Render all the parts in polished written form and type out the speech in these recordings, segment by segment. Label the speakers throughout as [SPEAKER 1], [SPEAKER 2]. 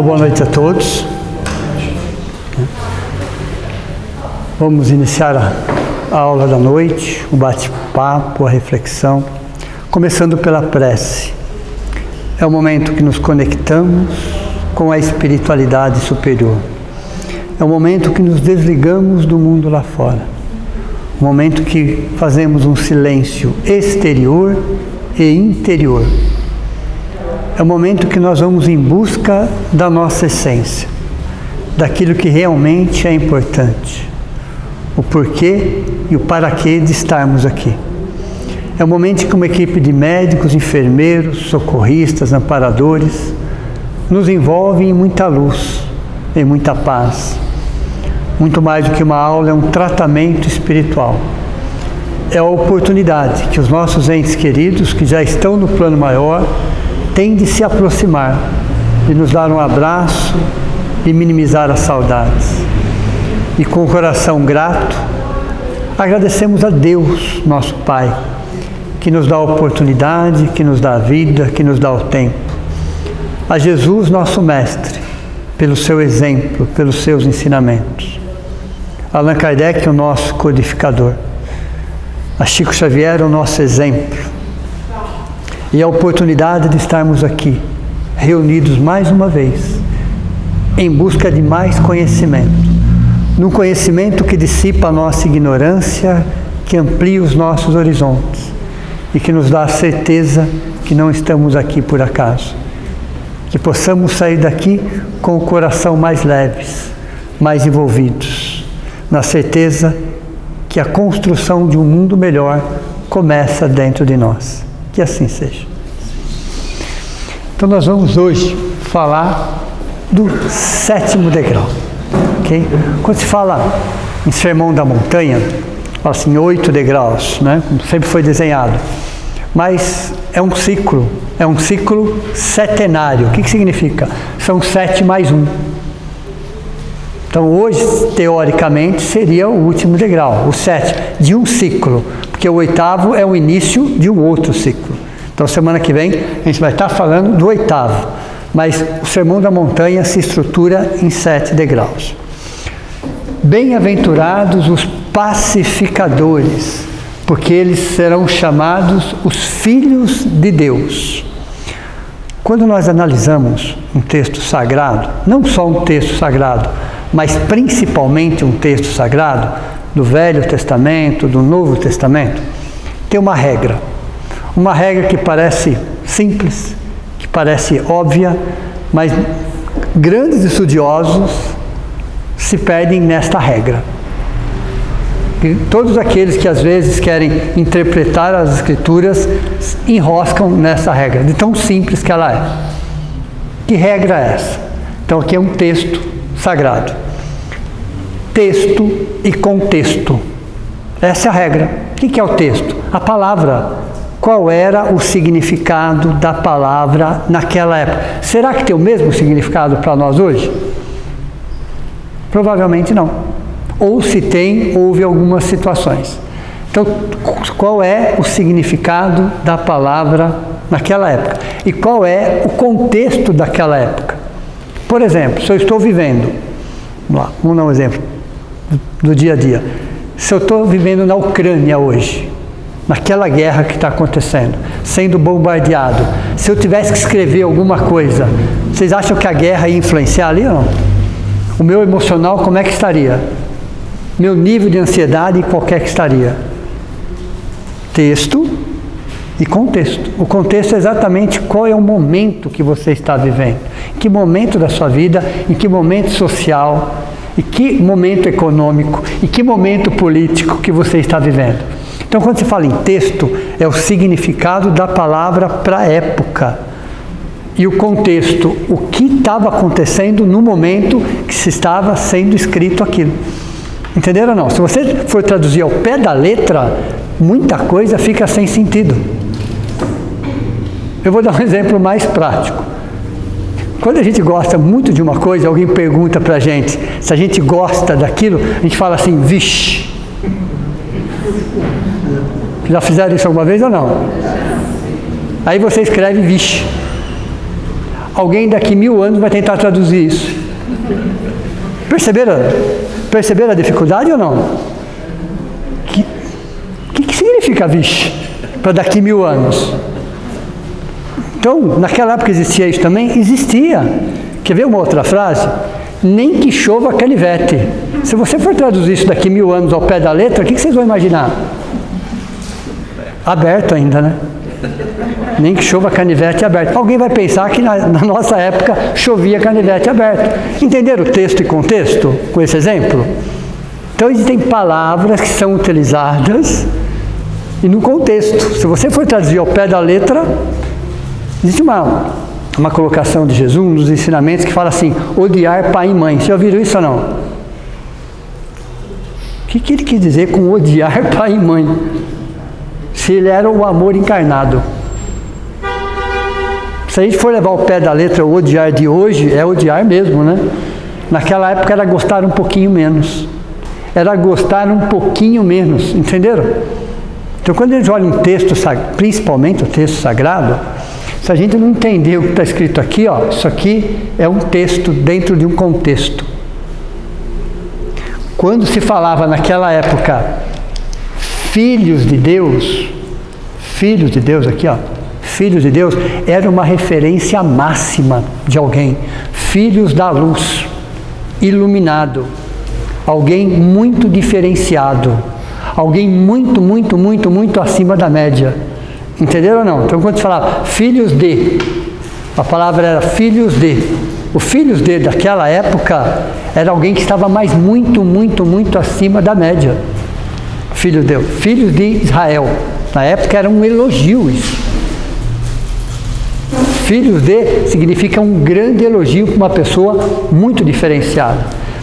[SPEAKER 1] Uma boa noite a todos. Vamos iniciar a aula da noite, o bate-papo, a reflexão, começando pela prece. É o momento que nos conectamos com a espiritualidade superior. É o momento que nos desligamos do mundo lá fora. O momento que fazemos um silêncio exterior e interior. É o momento que nós vamos em busca da nossa essência, daquilo que realmente é importante, o porquê e o para quê de estarmos aqui. É o momento que uma equipe de médicos, enfermeiros, socorristas, amparadores nos envolve em muita luz, em muita paz. Muito mais do que uma aula, é um tratamento espiritual. É a oportunidade que os nossos entes queridos, que já estão no plano maior, têm de se aproximar, de nos dar um abraço e minimizar as saudades. E com o coração grato, agradecemos a Deus, nosso Pai, que nos dá a oportunidade, que nos dá a vida, que nos dá o tempo. A Jesus, nosso Mestre, pelo seu exemplo, pelos seus ensinamentos. Allan Kardec, o nosso codificador. A Chico Xavier, o nosso exemplo. E a oportunidade de estarmos aqui, reunidos mais uma vez, em busca de mais conhecimento. Num conhecimento que dissipa a nossa ignorância, que amplia os nossos horizontes e que nos dá a certeza que não estamos aqui por acaso. Que possamos sair daqui com o coração mais leves, mais envolvidos, na certeza que a construção de um mundo melhor começa dentro de nós. Que assim seja. Então nós vamos hoje falar do 7º degrau. Okay? Quando se fala em Sermão da Montanha, fala assim 8 degraus, né? Como sempre foi desenhado. Mas é um ciclo setenário. O que significa? São 7 mais 1. Então hoje, teoricamente, seria o último degrau, o 7, de um ciclo, porque o 8º é o início de um outro ciclo. Então semana que vem a gente vai estar falando do 8º, mas o Sermão da Montanha se estrutura em 7 degraus. Bem-aventurados os pacificadores, porque eles serão chamados os filhos de Deus. Quando nós analisamos um texto sagrado, não só um texto sagrado, mas principalmente um texto sagrado, do Velho Testamento, do Novo Testamento, tem uma regra que parece simples, que parece óbvia, mas grandes estudiosos se perdem nesta regra. E todos aqueles que às vezes querem interpretar as Escrituras enroscam nessa regra, de tão simples que ela é. Que regra é essa? Então aqui é um texto sagrado. Texto e contexto. Essa é a regra. O que é o texto? A palavra. Qual era o significado da palavra naquela época? Será que tem o mesmo significado para nós hoje? Provavelmente não. Ou se tem, houve algumas situações. Então, qual é o significado da palavra naquela época? E qual é o contexto daquela época? Por exemplo, se eu estou vivendo, vamos dar um exemplo do dia a dia. Se eu estou vivendo na Ucrânia hoje, naquela guerra que está acontecendo, sendo bombardeado, se eu tivesse que escrever alguma coisa, vocês acham que a guerra ia influenciar ali ou não? O meu emocional, como é que estaria? Meu nível de ansiedade, qualquer que estaria? Texto e contexto. O contexto é exatamente qual é o momento que você está vivendo. Em que momento da sua vida, em que momento social, em que momento econômico, em que momento político que você está vivendo. Então, quando se fala em texto, é o significado da palavra para a época. E o contexto, o que estava acontecendo no momento que se estava sendo escrito aquilo. Entenderam ou não? Se você for traduzir ao pé da letra, muita coisa fica sem sentido. Eu vou dar um exemplo mais prático. Quando a gente gosta muito de uma coisa, alguém pergunta para a gente se a gente gosta daquilo, a gente fala assim, vixe. Já fizeram isso alguma vez ou não? Aí você escreve vixe. Alguém daqui 1000 anos vai tentar traduzir isso. Perceberam a dificuldade ou não? O que significa vixe para daqui 1000 anos? Então, naquela época existia isso também? Existia. Quer ver uma outra frase? Nem que chova canivete. Se você for traduzir isso daqui 1000 anos ao pé da letra, o que vocês vão imaginar? Aberto ainda, né? Nem que chova canivete aberto. Alguém vai pensar que na nossa época chovia canivete aberto. Entenderam o texto e contexto com esse exemplo? Então existem palavras que são utilizadas e no contexto. Se você for traduzir ao pé da letra, existe uma colocação de Jesus nos ensinamentos que fala assim, odiar pai e mãe. Vocês já ouviram isso ou não? O que ele quis dizer com odiar pai e mãe? Se ele era o amor encarnado. Se a gente for levar ao pé da letra o odiar de hoje, é odiar mesmo, né? Naquela época era gostar um pouquinho menos. Era gostar um pouquinho menos, entenderam? Então quando a gente olha um texto, principalmente o texto sagrado, se a gente não entender o que está escrito aqui, ó, isso aqui é um texto dentro de um contexto. Quando se falava naquela época, filhos de Deus aqui, ó, filhos de Deus, era uma referência máxima de alguém. Filhos da luz, iluminado, alguém muito diferenciado, alguém muito acima da média. Entenderam ou não? Então quando se falava filhos de, a palavra era filhos de. O filhos de daquela época era alguém que estava mais muito acima da média. Filhos de Israel. Na época era um elogio isso. Filhos de significa um grande elogio para uma pessoa muito diferenciada.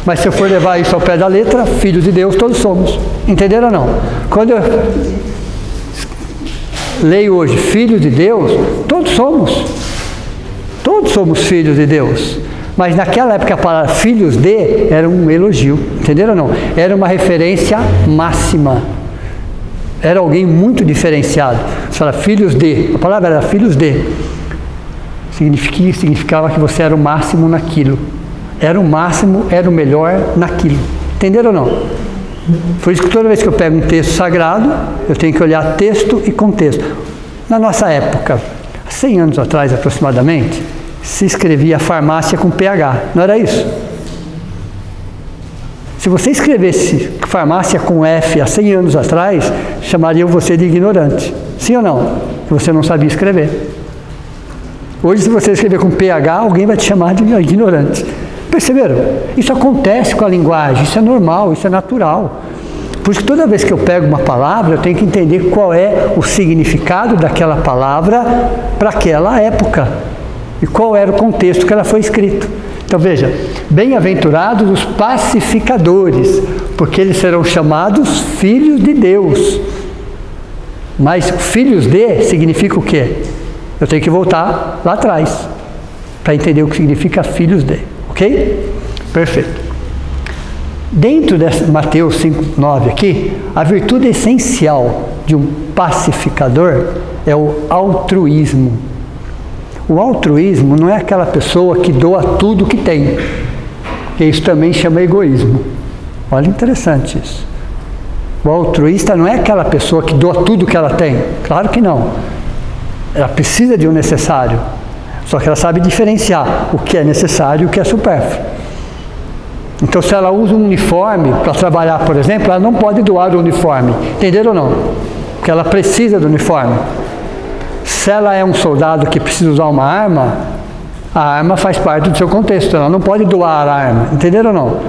[SPEAKER 1] Mas se eu for levar isso ao pé da letra, filhos de Deus todos somos. Entenderam ou não? Quando eu leio hoje filhos de Deus, todos somos. Todos somos filhos de Deus. Mas naquela época a palavra filhos de era um elogio. Entenderam ou não? Era uma referência máxima. Era alguém muito diferenciado. Você fala filhos de, a palavra era filhos de. Significava que você era o máximo naquilo. Era o máximo, era o melhor naquilo. Entenderam ou não? Por isso que toda vez que eu pego um texto sagrado, eu tenho que olhar texto e contexto. Na nossa época, 100 anos atrás aproximadamente, se escrevia farmácia com PH, não era isso? Se você escrevesse farmácia com F há 100 anos atrás, chamariam você de ignorante. Sim ou não? Que você não sabia escrever. Hoje, se você escrever com PH, alguém vai te chamar de ignorante. Perceberam? Isso acontece com a linguagem, isso é normal, isso é natural. Por isso que toda vez que eu pego uma palavra, eu tenho que entender qual é o significado daquela palavra para aquela época. E qual era o contexto que ela foi escrita. Então veja, bem-aventurados os pacificadores, porque eles serão chamados filhos de Deus. Mas filhos de significa o quê? Eu tenho que voltar lá atrás, para entender o que significa filhos de. Ok? Perfeito. Dentro de Mateus 5:9 aqui, a virtude essencial de um pacificador é o altruísmo. O altruísmo não é aquela pessoa que doa tudo que tem, que isso também chama egoísmo. Olha, interessante isso. O altruísta não é aquela pessoa que doa tudo que ela tem, claro que não. Ela precisa de um necessário, só que ela sabe diferenciar o que é necessário e o que é supérfluo. Então, se ela usa um uniforme para trabalhar, por exemplo, ela não pode doar o uniforme, entenderam ou não? Porque ela precisa do uniforme. Se ela é um soldado que precisa usar uma arma, a arma faz parte do seu contexto, ela não pode doar a arma, entenderam ou não?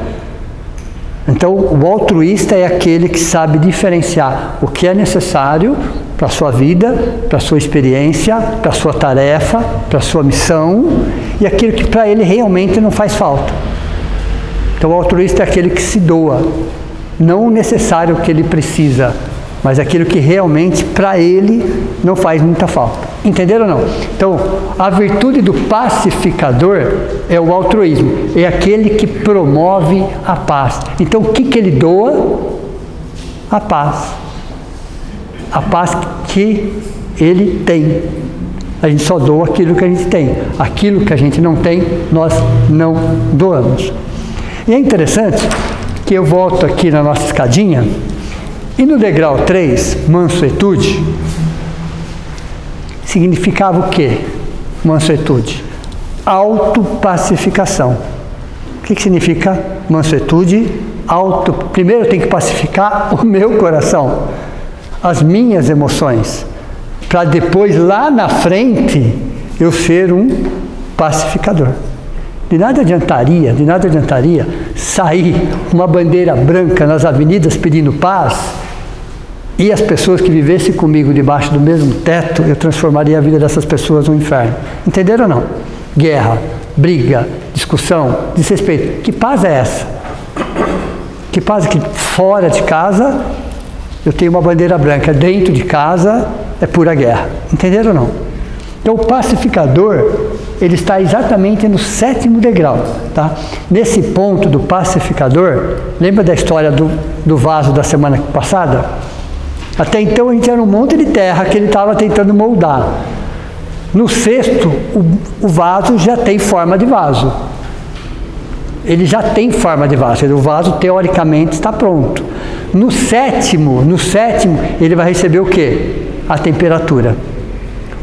[SPEAKER 1] Então, o altruísta é aquele que sabe diferenciar o que é necessário para a sua vida, para a sua experiência, para a sua tarefa, para a sua missão, e aquilo que para ele realmente não faz falta. Então, o altruísta é aquele que se doa, não o necessário que ele precisa, mas aquilo que realmente para ele não faz muita falta. Entenderam ou não? Então, a virtude do pacificador é o altruísmo, é aquele que promove a paz. Então, o que ele doa? A paz. A paz que ele tem. A gente só doa aquilo que a gente tem. Aquilo que a gente não tem, nós não doamos. E é interessante que eu volto aqui na nossa escadinha, e no degrau 3, mansuetude, significava o quê? Mansuetude. Autopacificação. O que significa mansuetude? Primeiro eu tenho que pacificar o meu coração, as minhas emoções, para depois, lá na frente, eu ser um pacificador. De nada adiantaria sair uma bandeira branca nas avenidas pedindo paz, e as pessoas que vivessem comigo debaixo do mesmo teto, eu transformaria a vida dessas pessoas num inferno. Entenderam ou não? Guerra, briga, discussão, desrespeito. Que paz é essa? Que paz é que fora de casa eu tenho uma bandeira branca, dentro de casa é pura guerra. Entenderam ou não? Então o pacificador, ele está exatamente no 7º degrau, tá? Nesse ponto do pacificador, lembra da história do vaso da semana passada? Até então a gente era um monte de terra que ele estava tentando moldar. No 6º, o vaso já tem forma de vaso. Ele já tem forma de vaso. O vaso, teoricamente, está pronto. No 7º, ele vai receber o quê? A temperatura.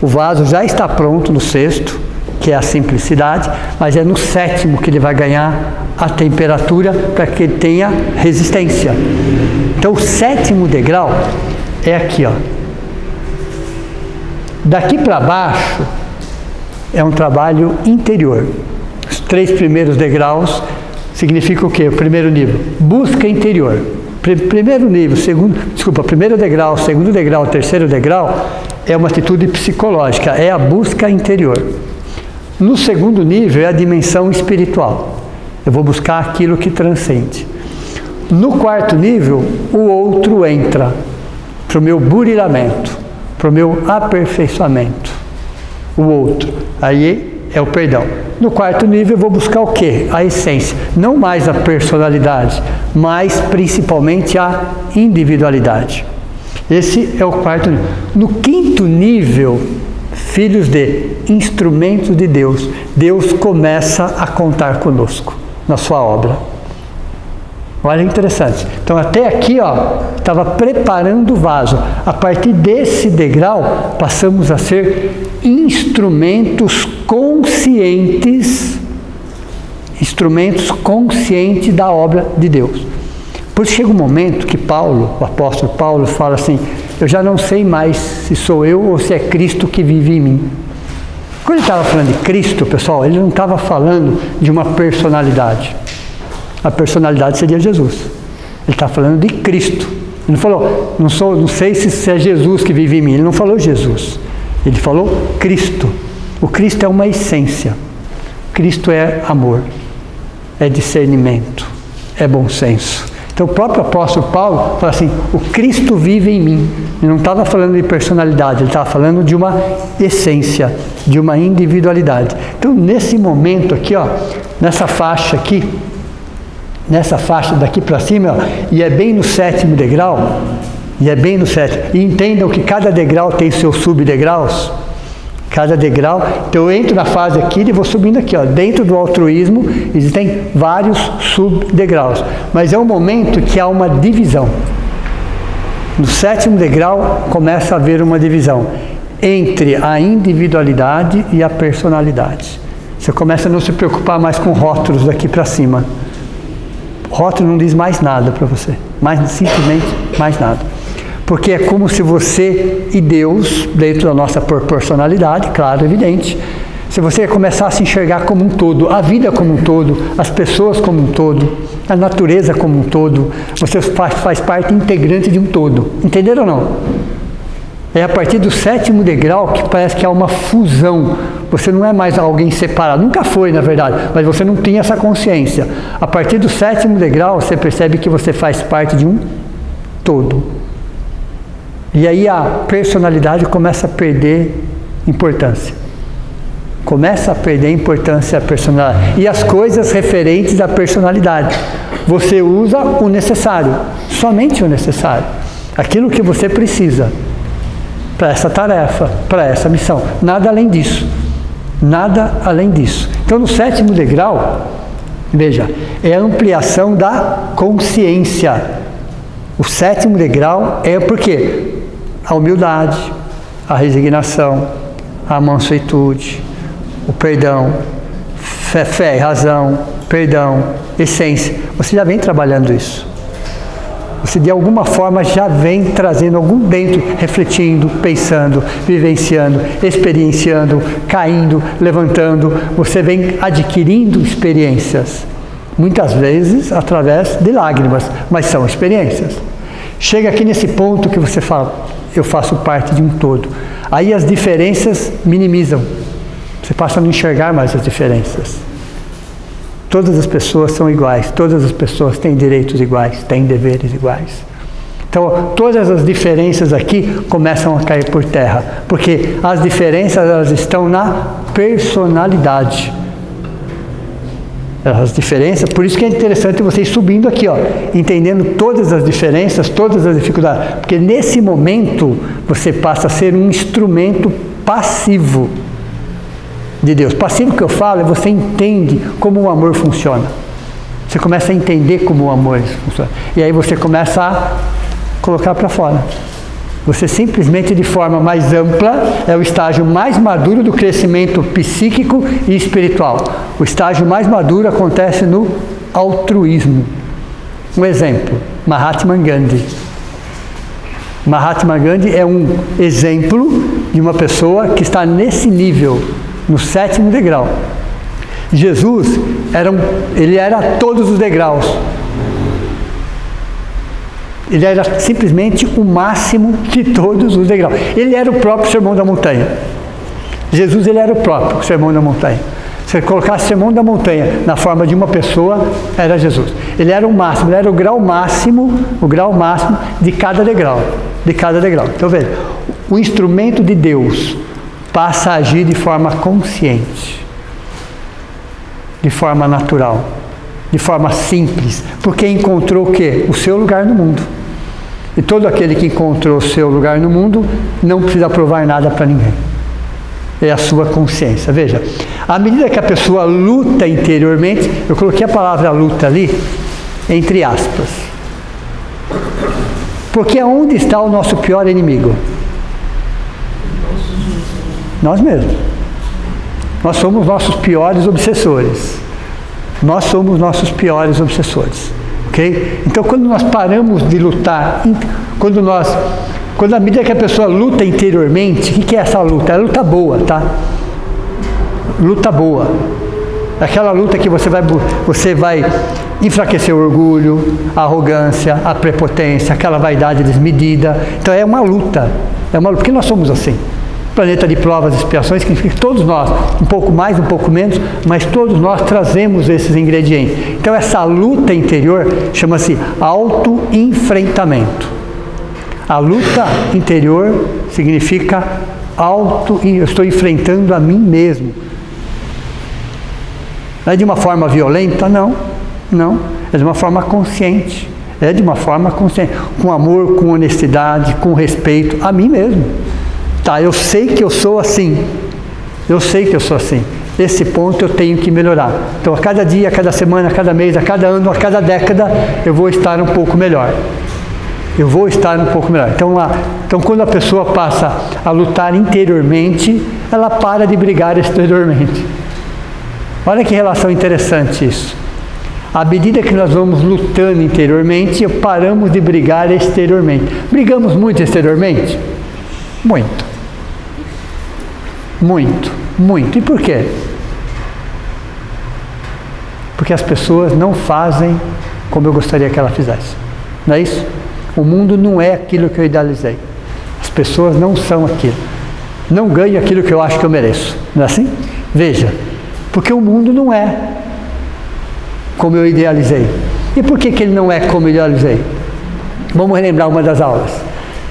[SPEAKER 1] O vaso já está pronto no 6º, que é a simplicidade, mas é no 7º que ele vai ganhar a temperatura para que ele tenha resistência. Então, o 7º degrau é aqui, ó. Daqui para baixo é um trabalho interior. Os 3 primeiros degraus significam o quê? O primeiro nível, busca interior. Primeiro nível, primeiro degrau, segundo degrau, terceiro degrau é uma atitude psicológica, é a busca interior. No 2º nível é a dimensão espiritual. Eu vou buscar aquilo que transcende. No 4º nível, o outro entra para o meu burilamento, para o meu aperfeiçoamento. O outro. Aí é o perdão. No 4º nível eu vou buscar o quê? A essência. Não mais a personalidade, mas principalmente a individualidade. Esse é o 4º nível. No 5º nível, filhos de instrumentos de Deus, Deus começa a contar conosco na sua obra. Olha, interessante. Então, até aqui, ó, estava preparando o vaso. A partir desse degrau, passamos a ser instrumentos conscientes da obra de Deus. Por isso chega um momento que o apóstolo Paulo fala assim, eu já não sei mais se sou eu ou se é Cristo que vive em mim. Quando ele estava falando de Cristo, pessoal, ele não estava falando de uma personalidade. A personalidade seria Jesus. Ele está falando de Cristo. Ele não falou, não sei se é Jesus que vive em mim. Ele não falou Jesus. Ele falou Cristo. O Cristo é uma essência. Cristo é amor, é discernimento, é bom senso. Então o próprio apóstolo Paulo fala assim, o Cristo vive em mim. Ele não estava falando de personalidade, ele estava falando de uma essência, de uma individualidade. Então nesse momento aqui, ó, nessa faixa aqui, nessa faixa daqui para cima, ó, e é bem no 7º degrau, e entendam que cada degrau tem seus subdegraus, cada degrau, então eu entro na fase aqui e vou subindo aqui, ó, dentro do altruísmo existem vários subdegraus, mas é um momento que há uma divisão. No 7º degrau começa a haver uma divisão entre a individualidade e a personalidade. Você começa a não se preocupar mais com rótulos daqui para cima. Rótulo não diz mais nada para você, simplesmente mais nada. Porque é como se você e Deus, dentro da nossa proporcionalidade, claro, evidente, se você começar a se enxergar como um todo, a vida como um todo, as pessoas como um todo, a natureza como um todo, você faz parte integrante de um todo. Entenderam ou não? É a partir do 7º degrau que parece que há uma fusão. Você não é mais alguém separado. Nunca foi, na verdade, mas você não tinha essa consciência. A partir do 7º degrau, você percebe que você faz parte de um todo. E aí a personalidade começa a perder importância. Começa a perder importância a personalidade. E as coisas referentes à personalidade. Você usa o necessário, somente o necessário. Aquilo que você precisa. para essa tarefa, para essa missão. Nada além disso. Nada além disso. Então, no 7º degrau, veja, é a ampliação da consciência. O 7º degrau é por quê? A humildade, a resignação, a mansuetude, o perdão, fé e razão, perdão, essência. Você já vem trabalhando isso. Você de alguma forma já vem trazendo algum dentro, refletindo, pensando, vivenciando, experienciando, caindo, levantando. Você vem adquirindo experiências. Muitas vezes através de lágrimas, mas são experiências. Chega aqui nesse ponto que você fala, eu faço parte de um todo. Aí as diferenças minimizam. Você passa a não enxergar mais as diferenças. Todas as pessoas são iguais, todas as pessoas têm direitos iguais, têm deveres iguais. Então, todas as diferenças aqui começam a cair por terra, porque as diferenças elas estão na personalidade. As diferenças, por isso que é interessante você ir subindo aqui, ó, entendendo todas as diferenças, todas as dificuldades, porque nesse momento você passa a ser um instrumento passivo de Deus. Passivo que eu falo é você entende como o amor funciona. Você começa a entender como o amor funciona. E aí você começa a colocar para fora. Você simplesmente, de forma mais ampla, é o estágio mais maduro do crescimento psíquico e espiritual. O estágio mais maduro acontece no altruísmo. Um exemplo, Mahatma Gandhi. Mahatma Gandhi é um exemplo de uma pessoa que está nesse nível, no 7º degrau. Jesus ele era todos os degraus. Ele era simplesmente o máximo de todos os degraus. Ele era o próprio Sermão da Montanha. Jesus, ele era o próprio Sermão da Montanha. Se você colocasse Sermão da Montanha na forma de uma pessoa, era Jesus. Ele era o máximo, ele era o grau máximo de cada degrau. Então, veja, o instrumento de Deus passa a agir de forma consciente, de forma natural, de forma simples, porque encontrou o quê? O seu lugar no mundo. E todo aquele que encontrou o seu lugar no mundo não precisa provar nada para ninguém. É a sua consciência. Veja, à medida que a pessoa luta interiormente, eu coloquei a palavra luta ali, entre aspas. Porque onde está o nosso pior inimigo? Nós mesmos. Nós somos nossos piores obsessores. Nós somos nossos piores obsessores. Ok? Então, quando nós paramos de lutar, quando à medida que a pessoa luta interiormente, o que é essa luta? É luta boa, tá? Luta boa. Aquela luta que você vai enfraquecer o orgulho, a arrogância, a prepotência, aquela vaidade desmedida. Então é uma luta. Porque nós somos assim. Planeta de provas e expiações, que significa que todos nós, um pouco mais, um pouco menos, mas todos nós trazemos esses ingredientes. Então essa luta interior chama-se autoenfrentamento. A luta interior significa eu estou enfrentando a mim mesmo. Não é de uma forma violenta? Não. É de uma forma consciente. Com amor, com honestidade, com respeito a mim mesmo. Tá, eu sei que eu sou assim. Esse ponto eu tenho que melhorar. Então, a cada dia, a cada semana, a cada mês, a cada ano, a cada década, eu vou estar um pouco melhor. Então, quando a pessoa passa a lutar interiormente, ela para de brigar exteriormente. Olha que relação interessante isso. À medida que nós vamos lutando interiormente, paramos de brigar exteriormente. Brigamos muito exteriormente? Muito. E por quê? Porque as pessoas não fazem como eu gostaria que ela fizesse. Não é isso? O mundo não é aquilo que eu idealizei. As pessoas não são aquilo. Não ganho aquilo que eu acho que eu mereço. Não é assim? Veja, porque o mundo não é como eu idealizei. E por que ele não é como eu idealizei? Vamos relembrar uma das aulas.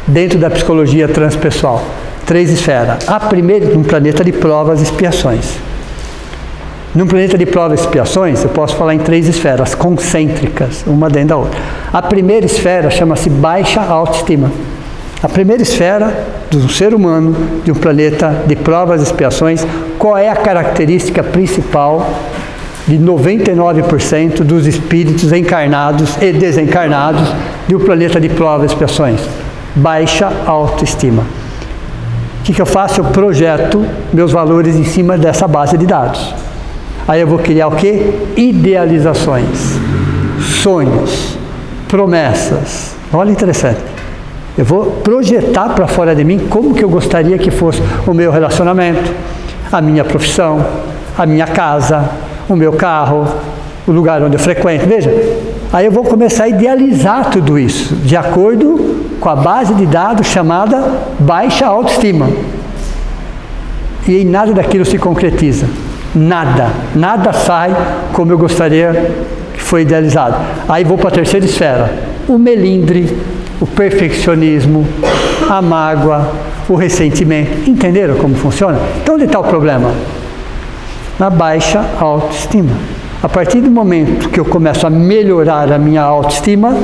[SPEAKER 1] Dentro da psicologia transpessoal. 3 esferas. A primeira, num planeta de provas e expiações. Num planeta de provas e expiações, eu posso falar em 3 esferas concêntricas, uma dentro da outra. A primeira esfera chama-se baixa autoestima. A primeira esfera do ser humano, de um planeta de provas e expiações, qual é a característica principal de 99% dos espíritos encarnados e desencarnados de um planeta de provas e expiações? Baixa autoestima. O que eu faço? Eu projeto meus valores em cima dessa base de dados. Aí eu vou criar o quê? Idealizações, sonhos, promessas. Olha, interessante. Eu vou projetar para fora de mim como que eu gostaria que fosse o meu relacionamento, a minha profissão, a minha casa, o meu carro, o lugar onde eu frequento. Veja, aí eu vou começar a idealizar tudo isso, de acordo com a base de dados chamada baixa autoestima. E em nada daquilo se concretiza. Nada sai como eu gostaria que foi idealizado. Aí vou para a terceira esfera. O melindre, o perfeccionismo, a mágoa, o ressentimento. Entenderam como funciona? Então onde está o problema? Na baixa autoestima. A partir do momento que eu começo a melhorar a minha autoestima,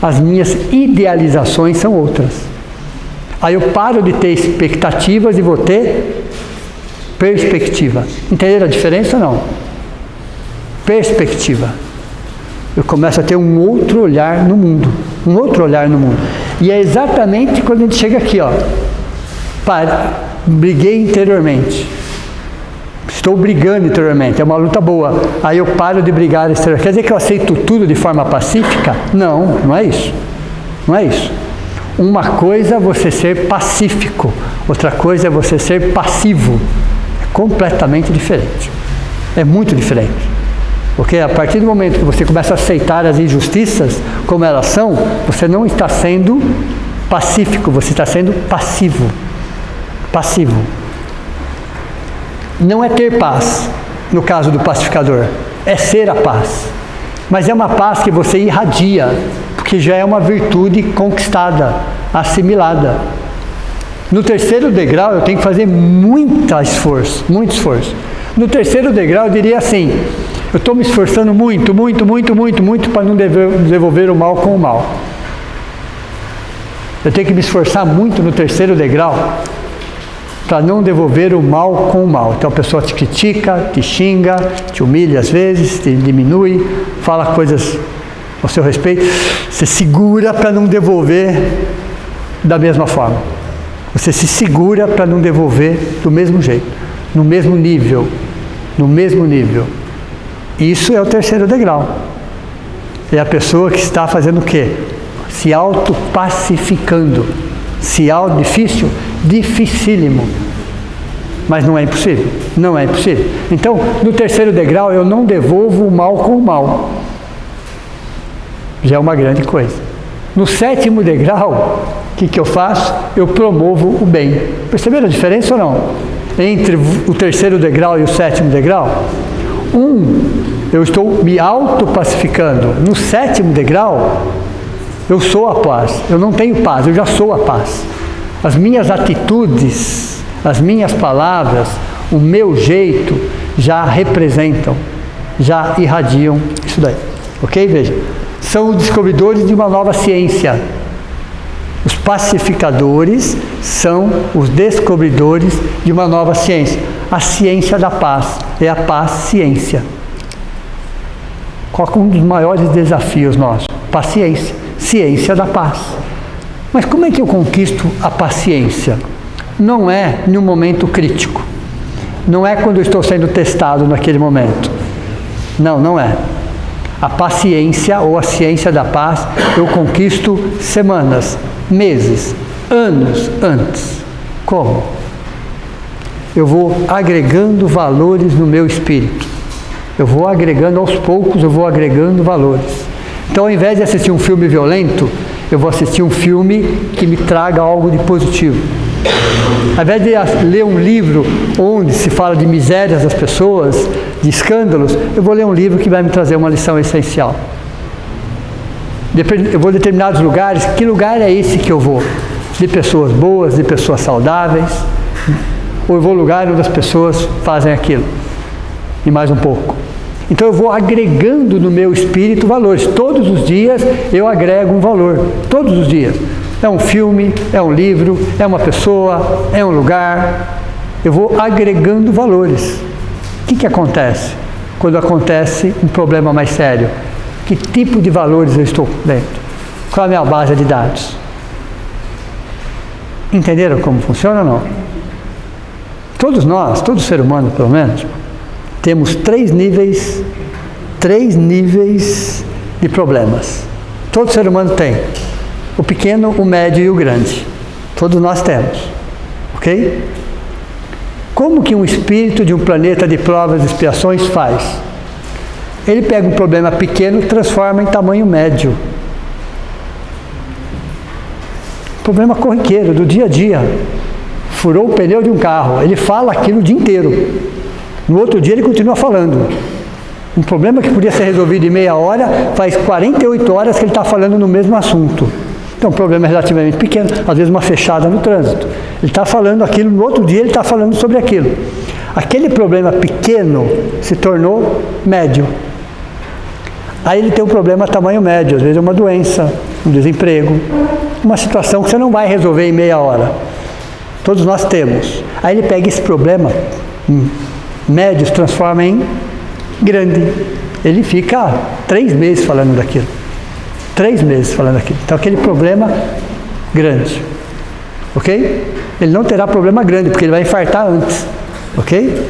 [SPEAKER 1] as minhas idealizações são outras. Aí eu paro de ter expectativas e vou ter perspectiva. Entenderam a diferença ou não? Perspectiva. Eu começo a ter um outro olhar no mundo. Um outro olhar no mundo. E é exatamente quando a gente chega aqui, ó. Briguei interiormente. Estou brigando interiormente. É uma luta boa. Aí eu paro de brigar exteriormente. Quer dizer que eu aceito tudo de forma pacífica? Não, não é isso. Não é isso. Uma coisa é você ser pacífico. Outra coisa é você ser passivo. É completamente diferente. É muito diferente. Porque a partir do momento que você começa a aceitar as injustiças como elas são, você não está sendo pacífico, você está sendo passivo. Passivo. Não é ter paz, no caso do pacificador, é ser a paz. Mas é uma paz que você irradia, porque já é uma virtude conquistada, assimilada. No terceiro degrau eu tenho que fazer muito esforço. No terceiro degrau eu diria assim, eu estou me esforçando muito para não devolver o mal com o mal. Eu tenho que me esforçar muito no terceiro degrau para não devolver o mal com o mal. Então a pessoa te critica, te xinga, te humilha às vezes, te diminui, fala coisas ao seu respeito. Você segura para não devolver da mesma forma. Você se segura para não devolver do mesmo jeito, no mesmo nível. Isso é o terceiro degrau. É a pessoa que está fazendo o quê? Se auto-pacificando. Difícil? Dificílimo. Mas não é impossível. Não é impossível. Então, no terceiro degrau, eu não devolvo o mal com o mal. Já é uma grande coisa. No sétimo degrau, o que eu faço? Eu promovo o bem. Perceberam a diferença ou não? Entre o terceiro degrau e o sétimo degrau? Eu estou me auto-pacificando. No sétimo degrau, eu sou a paz. Eu não tenho paz, eu já sou a paz. As minhas atitudes, as minhas palavras, o meu jeito já representam, já irradiam isso daí. Ok? Veja. São os descobridores de uma nova ciência. Os pacificadores são os descobridores de uma nova ciência. A ciência da paz. É a paz-ciência. Qual é um dos maiores desafios nossos? Paciência. Ciência da paz. Mas como é que eu conquisto a paciência? Não é em um momento crítico. Não é quando eu estou sendo testado naquele momento. Não é. A paciência ou a ciência da paz eu conquisto semanas, meses, anos antes. Como? Eu vou agregando valores no meu espírito. Eu vou agregando aos poucos, eu vou agregando valores. Então, ao invés de assistir um filme violento, eu vou assistir um filme que me traga algo de positivo. Ao invés de ler um livro onde se fala de misérias das pessoas, de escândalos, eu vou ler um livro que vai me trazer uma lição essencial. Eu vou a determinados lugares. Que lugar é esse que eu vou? De pessoas boas, de pessoas saudáveis? Ou eu vou a lugar onde as pessoas fazem aquilo? E mais um pouco. Então eu vou agregando no meu espírito valores. Todos os dias eu agrego um valor. Todos os dias. É um filme, é um livro, é uma pessoa, é um lugar. Eu vou agregando valores. O que acontece quando acontece um problema mais sério? Que tipo de valores eu estou dentro? Qual é a minha base de dados? Entenderam como funciona ou não? Todos nós, todo ser humano pelo menos, temos três níveis de problemas. Todo ser humano tem. O pequeno, o médio e o grande. Todos nós temos. Ok? Como que um espírito de um planeta de provas e expiações faz? Ele pega um problema pequeno e transforma em tamanho médio. Problema corriqueiro, do dia a dia. Furou o pneu de um carro. Ele fala aquilo o dia inteiro. No outro dia ele continua falando. Um problema que podia ser resolvido em meia hora, faz 48 horas que ele está falando no mesmo assunto. Então, um problema relativamente pequeno, às vezes uma fechada no trânsito. Ele está falando aquilo, no outro dia ele está falando sobre aquilo. Aquele problema pequeno se tornou médio. Aí ele tem um problema tamanho médio, às vezes é uma doença, um desemprego, uma situação que você não vai resolver em meia hora. Todos nós temos. Aí ele pega esse problema médio, se transforma em grande. Ele fica 3 meses falando daquilo. 3 meses falando daquilo. Então aquele problema grande. Ok? Ele não terá problema grande, porque ele vai infartar antes. Ok?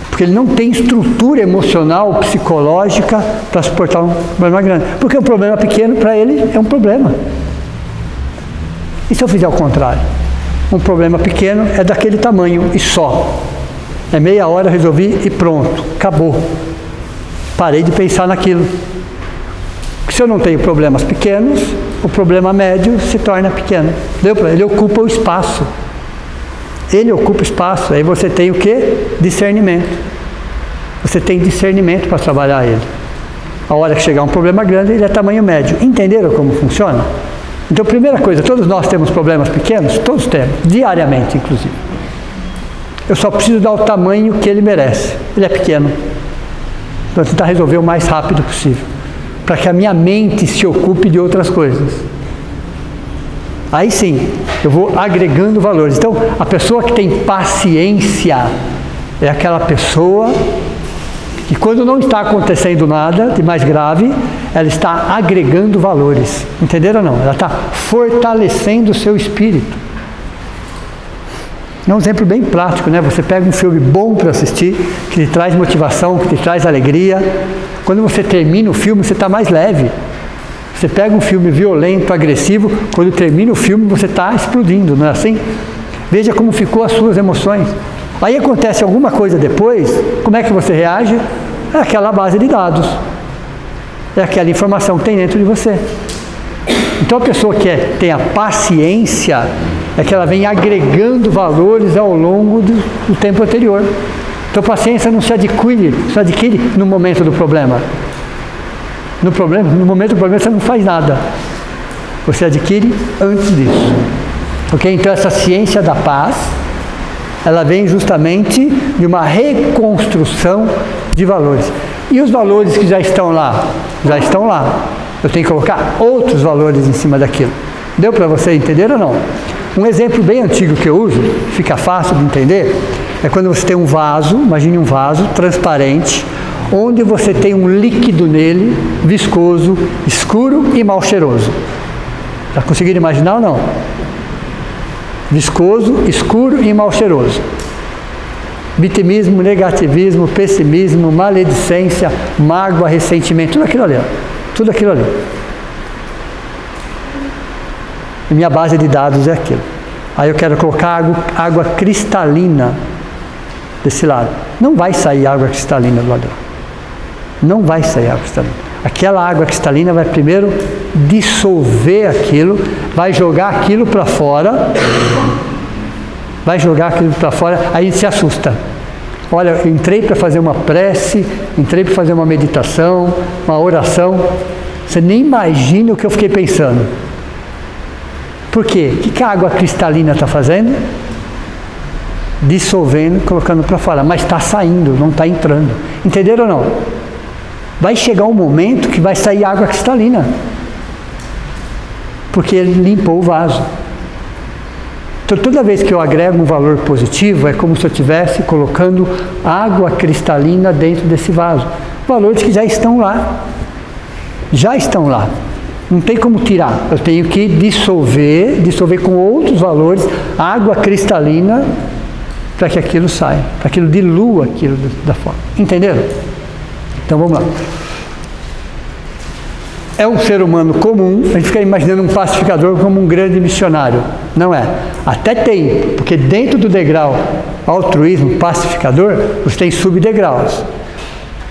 [SPEAKER 1] Porque ele não tem estrutura emocional, psicológica para suportar um problema grande. Porque um problema pequeno, para ele, é um problema. E se eu fizer o contrário? Um problema pequeno é daquele tamanho e só. É meia hora, resolvi e pronto. Acabou. Parei de pensar naquilo. Se eu não tenho problemas pequenos, o problema médio se torna pequeno. Ele ocupa o espaço. Ele ocupa o espaço. Aí você tem o quê? Discernimento. Você tem discernimento para trabalhar ele. A hora que chegar um problema grande, ele é tamanho médio. Entenderam como funciona? Então, primeira coisa, todos nós temos problemas pequenos? Todos temos. Diariamente, inclusive. Eu só preciso dar o tamanho que ele merece. Ele é pequeno. Então, tentar resolver o mais rápido possível. Para que a minha mente se ocupe de outras coisas. Aí sim, eu vou agregando valores. Então, a pessoa que tem paciência é aquela pessoa que quando não está acontecendo nada de mais grave, ela está agregando valores. Entenderam ou não? Ela está fortalecendo o seu espírito. É um exemplo bem prático, né? Você pega um filme bom para assistir, que te traz motivação, que te traz alegria. Quando você termina o filme, você está mais leve. Você pega um filme violento, agressivo, quando termina o filme, você está explodindo, não é assim? Veja como ficou as suas emoções. Aí acontece alguma coisa depois, como é que você reage? É aquela base de dados. É aquela informação que tem dentro de você. Então a pessoa que tem a paciência, é que ela vem agregando valores ao longo do tempo anterior. Então a paciência não se adquire no momento do problema. No momento do problema você não faz nada. Você adquire antes disso. Ok? Então essa ciência da paz, ela vem justamente de uma reconstrução de valores. E os valores que já estão lá? Já estão lá. Eu tenho que colocar outros valores em cima daquilo. Deu para você entender ou não? Um exemplo bem antigo que eu uso, fica fácil de entender, é quando você tem um vaso, imagine um vaso transparente, onde você tem um líquido nele, viscoso, escuro e mal cheiroso. Já conseguiram imaginar ou não? Viscoso, escuro e mal cheiroso. Vitimismo, negativismo, pessimismo, maledicência, mágoa, ressentimento, tudo aquilo ali. Tudo aquilo ali. E minha base de dados é aquilo. Aí eu quero colocar água cristalina desse lado. Não vai sair água cristalina do lado. Não vai sair água cristalina. Aquela água cristalina vai primeiro dissolver aquilo, vai jogar aquilo para fora. Vai jogar aquilo para fora, aí a gente se assusta. Olha, eu entrei para fazer uma prece, entrei para fazer uma meditação, uma oração. Você nem imagina o que eu fiquei pensando. Por quê? O que a água cristalina está fazendo? Dissolvendo, colocando para fora. Mas está saindo, não está entrando. Entenderam ou não? Vai chegar um momento que vai sair água cristalina. porque ele limpou o vaso. Então, toda vez que eu agrego um valor positivo, é como se eu estivesse colocando água cristalina dentro desse vaso. Valores que já estão lá. Já estão lá. Não tem como tirar. Eu tenho que dissolver com outros valores, água cristalina, para que aquilo saia, para que aquilo dilua aquilo da forma. Entenderam? Então, vamos lá. É um ser humano comum, a gente fica imaginando um pacificador como um grande missionário. Não é. Até tem, porque dentro do degrau altruísmo, pacificador, você tem subdegraus.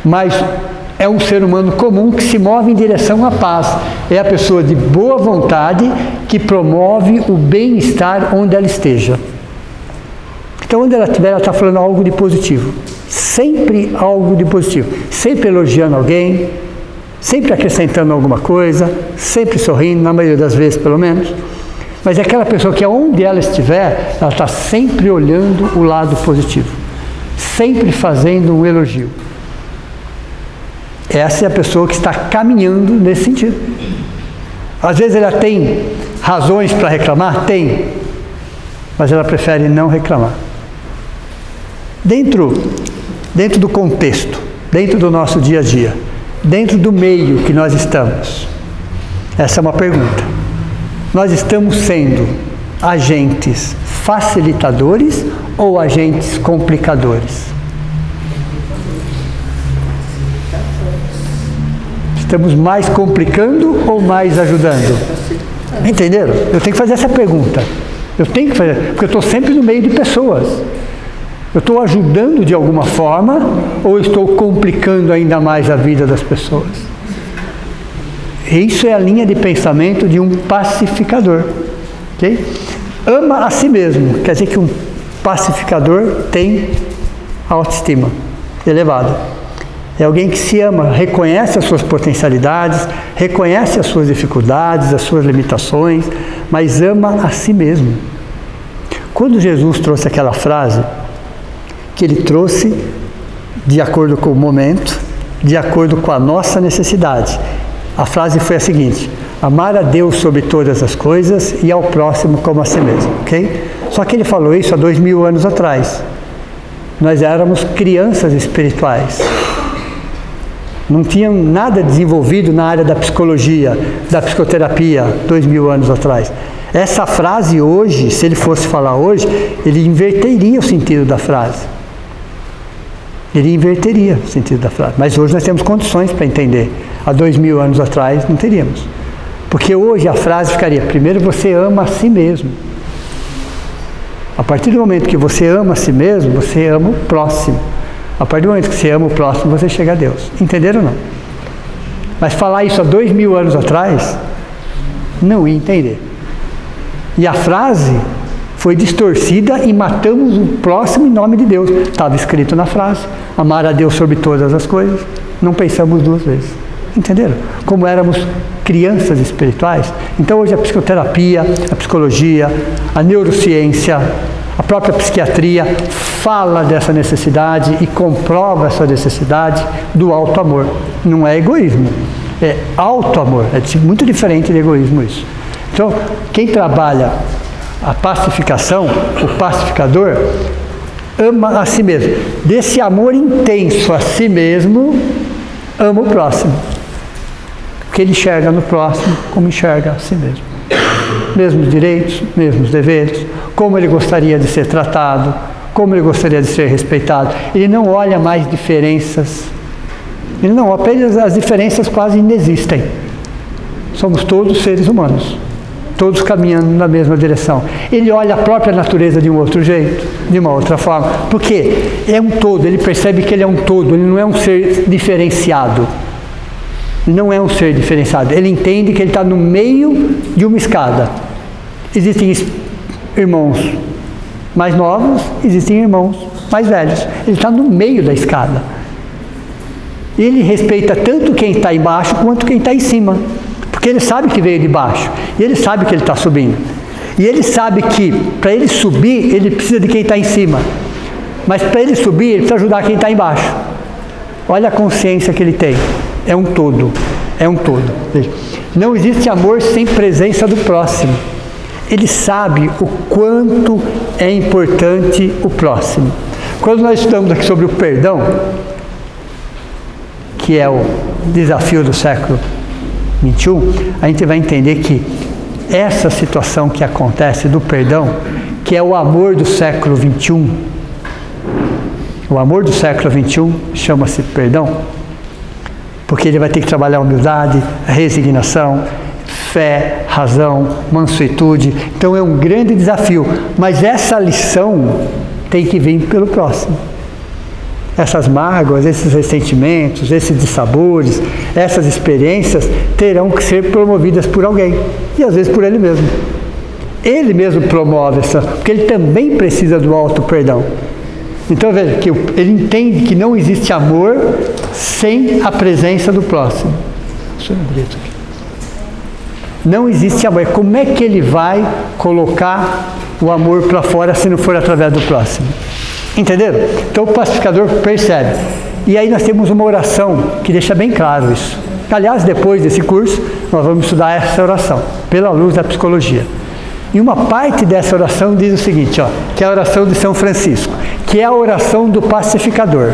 [SPEAKER 1] Mas é um ser humano comum que se move em direção à paz. É a pessoa de boa vontade que promove o bem-estar onde ela esteja. Então, onde ela estiver, ela está falando algo de positivo. Sempre algo de positivo. Sempre elogiando alguém, sempre acrescentando alguma coisa, sempre sorrindo, na maioria das vezes pelo menos. Mas é aquela pessoa que onde ela estiver, ela está sempre olhando o lado positivo, sempre fazendo um elogio. Essa é a pessoa que está caminhando nesse sentido. Às vezes ela tem razões para reclamar? Tem, mas ela prefere não reclamar. Dentro do contexto, dentro do nosso dia a dia, dentro do meio que nós estamos, essa é uma pergunta. Nós estamos sendo agentes facilitadores ou agentes complicadores? Estamos mais complicando ou mais ajudando? Entenderam? Eu tenho que fazer essa pergunta. Eu tenho que fazer, porque eu estou sempre no meio de pessoas. Eu estou ajudando de alguma forma ou estou complicando ainda mais a vida das pessoas? Isso é a linha de pensamento de um pacificador. Okay? Ama a si mesmo. Quer dizer que um pacificador tem autoestima elevada. É alguém que se ama, reconhece as suas potencialidades, reconhece as suas dificuldades, as suas limitações, mas ama a si mesmo. Quando Jesus trouxe aquela frase, que ele trouxe de acordo com o momento, de acordo com a nossa necessidade. A frase foi a seguinte: amar a Deus sobre todas as coisas e ao próximo como a si mesmo, ok? Só que ele falou isso há 2000 anos atrás. Nós éramos crianças espirituais. Não tinham nada desenvolvido na área da psicologia, da psicoterapia, 2000 anos atrás. Essa frase hoje, se ele fosse falar hoje, ele inverteria o sentido da frase. Ele inverteria o sentido da frase. Mas hoje nós temos condições para entender. Há 2000 anos atrás não teríamos. Porque hoje a frase ficaria: primeiro você ama a si mesmo. A partir do momento que você ama a si mesmo, você ama o próximo. A partir do momento que você ama o próximo, você chega a Deus. Entenderam ou não? Mas falar isso há 2000 anos atrás, não ia entender. E a frase foi distorcida e matamos o próximo em nome de Deus. Estava escrito na frase: amar a Deus sobre todas as coisas. Não pensamos duas vezes. Entenderam? Como éramos crianças espirituais. Então hoje a psicoterapia, a psicologia, a neurociência, a própria psiquiatria fala dessa necessidade e comprova essa necessidade do alto amor. Não é egoísmo, é alto amor. É muito diferente de egoísmo isso. Então, quem trabalha a pacificação, o pacificador, ama a si mesmo. Desse amor intenso a si mesmo, ama o próximo. Porque ele enxerga no próximo como enxerga a si mesmo. Mesmos direitos, mesmos deveres, como ele gostaria de ser tratado, como ele gostaria de ser respeitado. Ele não olha mais diferenças. Ele não, apenas as diferenças quase inexistem. Somos todos seres humanos. Todos caminhando na mesma direção. Ele olha a própria natureza de um outro jeito, de uma outra forma. Porque é um todo, ele percebe que ele é um todo, ele não é um ser diferenciado. Não é um ser diferenciado. Ele entende que ele está no meio de uma escada. Existem irmãos mais novos, existem irmãos mais velhos. Ele está no meio da escada. Ele respeita tanto quem está embaixo quanto quem está em cima. Porque ele sabe que veio de baixo. E ele sabe que ele está subindo. E ele sabe que para ele subir, ele precisa de quem está em cima. Mas para ele subir, ele precisa ajudar quem está embaixo. Olha a consciência que ele tem. É um todo. é um todo. Veja, não existe amor sem presença do próximo. Ele sabe o quanto é importante o próximo. Quando nós estudamos aqui sobre o perdão, que é o desafio do século XXI, a gente vai entender que essa situação que acontece do perdão, que é o amor do século XXI, o amor do século XXI chama-se perdão, porque ele vai ter que trabalhar a humildade, a resignação, fé, razão, mansuetude. Então é um grande desafio, mas essa lição tem que vir pelo próximo. Essas mágoas, esses ressentimentos, esses dissabores, essas experiências terão que ser promovidas por alguém, e às vezes por ele mesmo. Ele mesmo promove essa, porque ele também precisa do auto-perdão. Então veja que ele entende que não existe amor sem a presença do próximo. Não existe amor. Como é que ele vai colocar o amor para fora se não for através do próximo? Entenderam? Então o pacificador percebe. E aí nós temos uma oração que deixa bem claro isso. Aliás, depois desse curso, nós vamos estudar essa oração, pela luz da psicologia. E uma parte dessa oração diz o seguinte, ó, que é a oração de São Francisco, que é a oração do pacificador.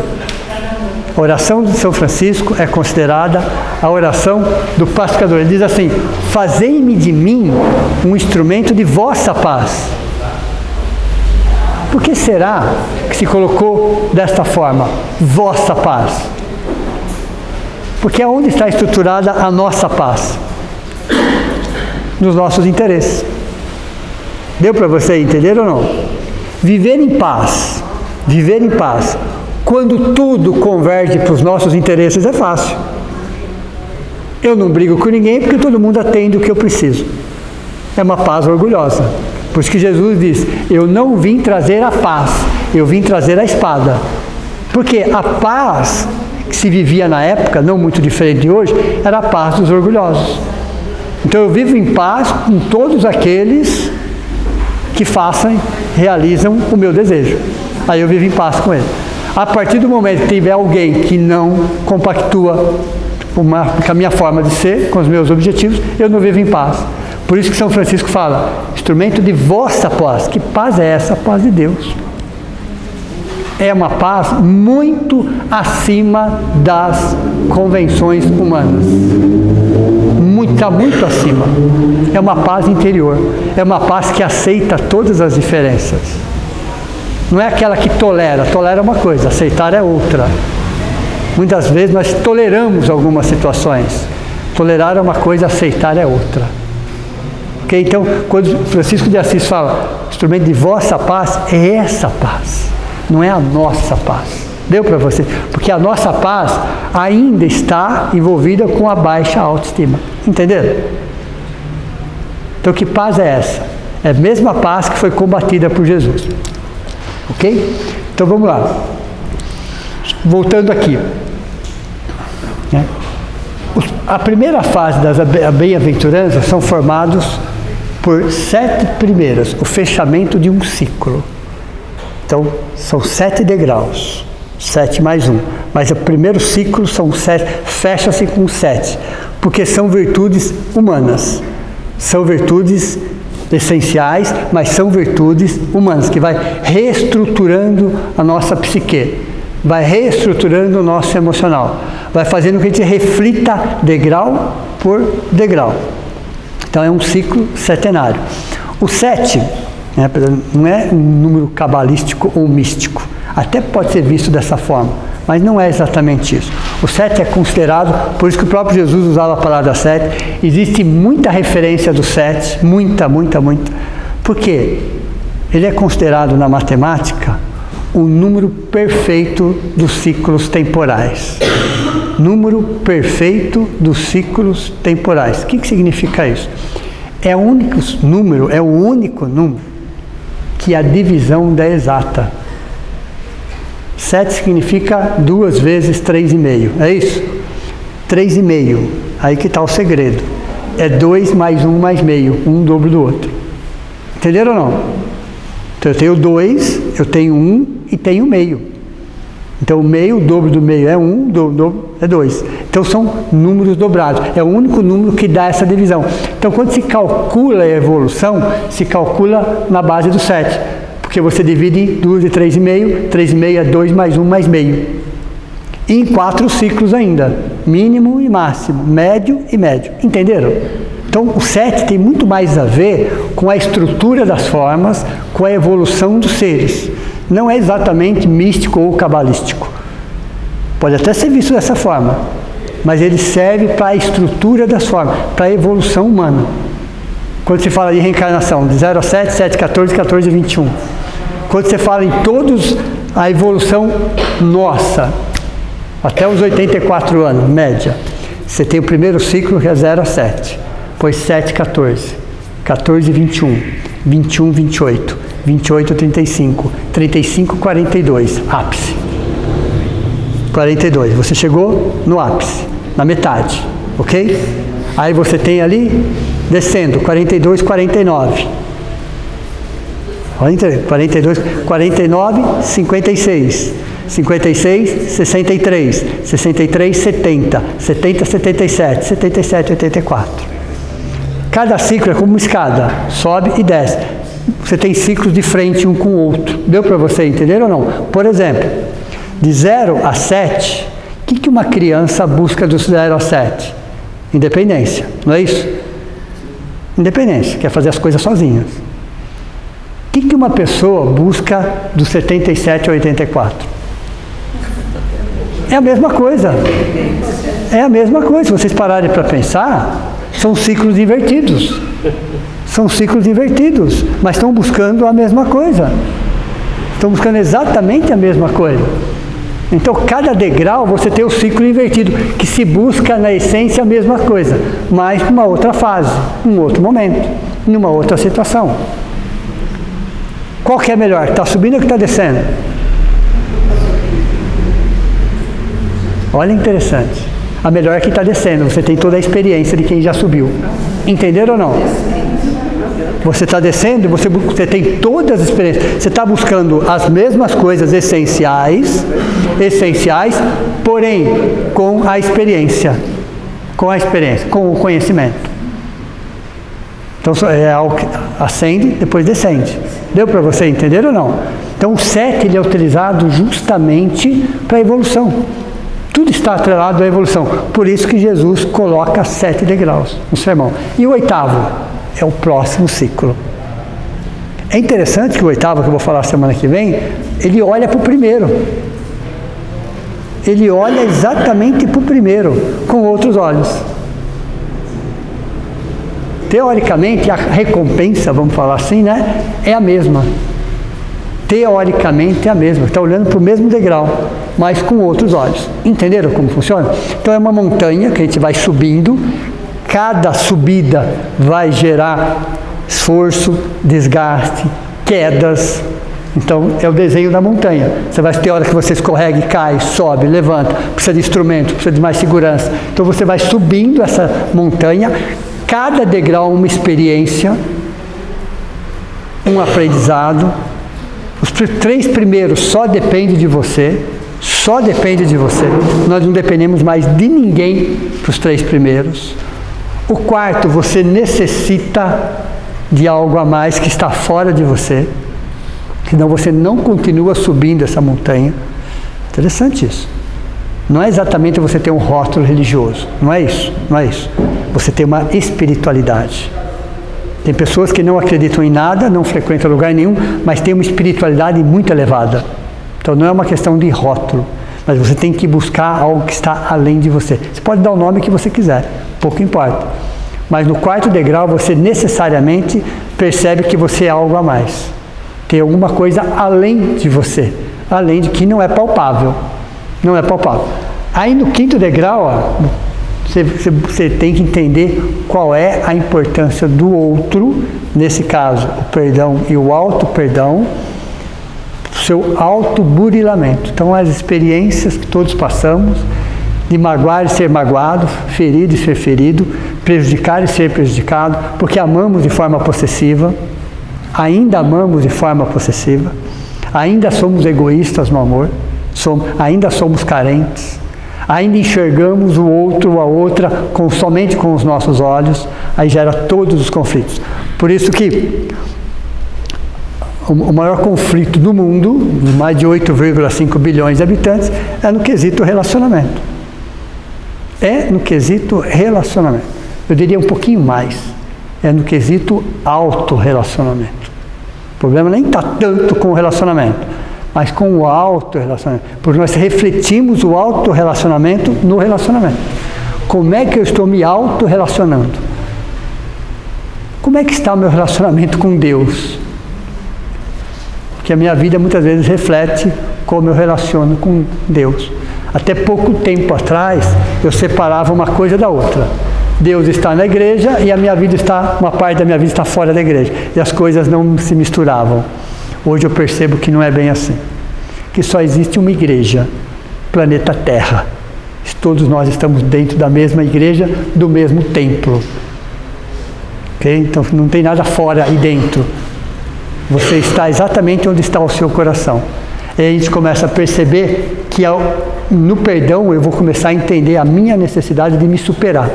[SPEAKER 1] A oração de São Francisco é considerada a oração do pacificador. Ele diz assim: fazei-me de mim um instrumento de vossa paz. Por que será que se colocou desta forma, vossa paz? Porque aonde está estruturada a nossa paz? Nos nossos interesses. Deu para você entender ou não? Viver em paz, quando tudo converge para os nossos interesses é fácil. Eu não brigo com ninguém porque todo mundo atende o que eu preciso. É uma paz orgulhosa. Por isso que Jesus diz, eu não vim trazer a paz, eu vim trazer a espada. Porque a paz que se vivia na época, não muito diferente de hoje, era a paz dos orgulhosos. Então eu vivo em paz com todos aqueles que realizam o meu desejo. Aí eu vivo em paz com ele. A partir do momento que tiver alguém que não compactua com a minha forma de ser, com os meus objetivos, eu não vivo em paz. Por isso que São Francisco fala, instrumento de vossa paz. Que paz é essa? A paz de Deus. É uma paz muito acima das convenções humanas. Está muito acima. É uma paz interior. É uma paz que aceita todas as diferenças. Não é aquela que tolera. Tolera uma coisa, aceitar é outra. Muitas vezes nós toleramos algumas situações. Tolerar é uma coisa, aceitar é outra. Okay? Então, quando Francisco de Assis fala, instrumento de vossa paz, é essa paz. Não é a nossa paz. Deu para você? Porque a nossa paz ainda está envolvida com a baixa autoestima. Entenderam? Então, que paz é essa? É a mesma paz que foi combatida por Jesus. Ok? Então, vamos lá. Voltando aqui. A primeira fase das bem-aventuranças são formados por 7 primeiras, o fechamento de um ciclo. Então, são 7 degraus. 7 mais 1. Mas o primeiro ciclo são 7, fecha-se com 7, porque são virtudes humanas. São virtudes essenciais, mas são virtudes humanas, que vai reestruturando a nossa psique, vai reestruturando o nosso emocional, vai fazendo com que a gente reflita degrau por degrau. Então é um ciclo setenário. O 7, não é um número cabalístico ou místico, até pode ser visto dessa forma, mas não é exatamente isso. O 7 é considerado, por isso que o próprio Jesus usava a palavra 7, existe muita referência do 7, muita, porque ele é considerado na matemática o número perfeito dos ciclos temporais. Número perfeito dos ciclos temporais. O que significa isso? É o único número que a divisão dá exata. 7 significa 2 vezes 3,5, é isso? 3,5, aí que está o segredo. É 2 mais 1 mais meio, um dobro do outro. Entenderam ou não? Então eu tenho 2, eu tenho 1 e tenho meio. Então o meio, o dobro do meio é 1, o dobro é 2. Então são números dobrados. É o único número que dá essa divisão. Então quando se calcula a evolução, se calcula na base do 7. Porque você divide em 2 de 3,5. 3,5 é 2 mais 1 mais meio. E em 4 ciclos ainda. Mínimo e máximo. Médio e médio. Entenderam? Então o 7 tem muito mais a ver com a estrutura das formas, com a evolução dos seres. Não é exatamente místico ou cabalístico. Pode até ser visto dessa forma, mas ele serve para a estrutura das formas, para a evolução humana. Quando se fala de reencarnação, de 0 a 7, 7, 14, 14 a 21. Quando você fala em todos, a evolução nossa, até os 84 anos, média, você tem o primeiro ciclo que é 0 a 7, depois 7, 14, 14, 21, 21, 28, 28, 35, 35, 42, ápice. 42, você chegou no ápice, na metade, ok? Aí você tem ali, descendo, 42, 49. 42, 49, 56. 56, 63. 63, 70. 70, 77. 77, 84. Cada ciclo é como uma escada, sobe e desce. Você tem ciclos de frente um com o outro. Deu para você entender ou não? Por exemplo, de 0 a 7, o que uma criança busca do 0 a 7? Independência, não é isso? Independência, quer fazer as coisas sozinhas. O que uma pessoa busca do 77 a 84? É a mesma coisa. É a mesma coisa. Se vocês pararem para pensar, são ciclos invertidos. São ciclos invertidos, mas estão buscando a mesma coisa. Estão buscando exatamente a mesma coisa. Então, cada degrau você tem o ciclo invertido, que se busca na essência a mesma coisa, mas numa outra fase, num outro momento, numa outra situação. Qual que é melhor? Está subindo ou que está descendo? Olha, interessante. A melhor é que está descendo. Você tem toda a experiência de quem já subiu. Entenderam ou não? Você está descendo e você tem todas as experiências. Você está buscando as mesmas coisas essenciais, porém com a experiência, com o conhecimento. Então é algo que ascende, depois descende. Deu para você entender ou não? Então o 7 ele é utilizado justamente para a evolução. Tudo está atrelado à evolução. Por isso que Jesus coloca 7 degraus no sermão. E o 8º é o próximo ciclo. É interessante que o 8º, que eu vou falar semana que vem, ele olha para o primeiro. Ele olha exatamente para o primeiro, com outros olhos. Teoricamente, a recompensa, vamos falar assim, né, é a mesma. Teoricamente é a mesma. Está olhando para o mesmo degrau, mas com outros olhos. Entenderam como funciona? Então é uma montanha que a gente vai subindo. Cada subida vai gerar esforço, desgaste, quedas. Então, é o desenho da montanha. Você vai ter hora que você escorrega e cai, sobe, levanta, precisa de instrumento, precisa de mais segurança. Então, você vai subindo essa montanha, cada degrau uma experiência, um aprendizado. Os 3 primeiros só dependem de você, só depende de você. Nós não dependemos mais de ninguém para os 3 primeiros. O 4º, você necessita de algo a mais que está fora de você, senão você não continua subindo essa montanha. Interessante isso. Não é exatamente você ter um rótulo religioso, não é isso, não é isso. Você tem uma espiritualidade. Tem pessoas que não acreditam em nada, não frequentam lugar nenhum, mas têm uma espiritualidade muito elevada. Então não é uma questão de rótulo, mas você tem que buscar algo que está além de você. Você pode dar o nome que você quiser, pouco importa. Mas no 4º degrau você necessariamente percebe que você é algo a mais. Tem alguma coisa além de você, além de que não é palpável. Não é palpável. Aí no 5º degrau, você tem que entender qual é a importância do outro, nesse caso, o perdão e o auto-perdão, seu auto-burilamento. Então, as experiências que todos passamos, de magoar e ser magoado, ferido e ser ferido, prejudicar e ser prejudicado, porque amamos de forma possessiva, ainda amamos de forma possessiva, ainda somos egoístas no amor, ainda somos carentes, ainda enxergamos o outro ou a outra somente com os nossos olhos, aí gera todos os conflitos. Por isso que o maior conflito do mundo, mais de 8,5 bilhões de habitantes, é no quesito relacionamento. É no quesito relacionamento. Eu diria um pouquinho mais. É no quesito autorrelacionamento. O problema nem está tanto com o relacionamento, mas com o autorrelacionamento. Porque nós refletimos o autorrelacionamento no relacionamento. Como é que eu estou me autorrelacionando? Como é que está o meu relacionamento com Deus? Porque a minha vida muitas vezes reflete como eu relaciono com Deus. Até pouco tempo atrás, eu separava uma coisa da outra. Deus está na igreja e uma parte da minha vida está fora da igreja. E as coisas não se misturavam. Hoje eu percebo que não é bem assim. Que só existe uma igreja, planeta Terra. Todos nós estamos dentro da mesma igreja, do mesmo templo. Okay? Então não tem nada fora e dentro. Você está exatamente onde está o seu coração. E aí a gente começa a perceber que no perdão eu vou começar a entender a minha necessidade de me superar.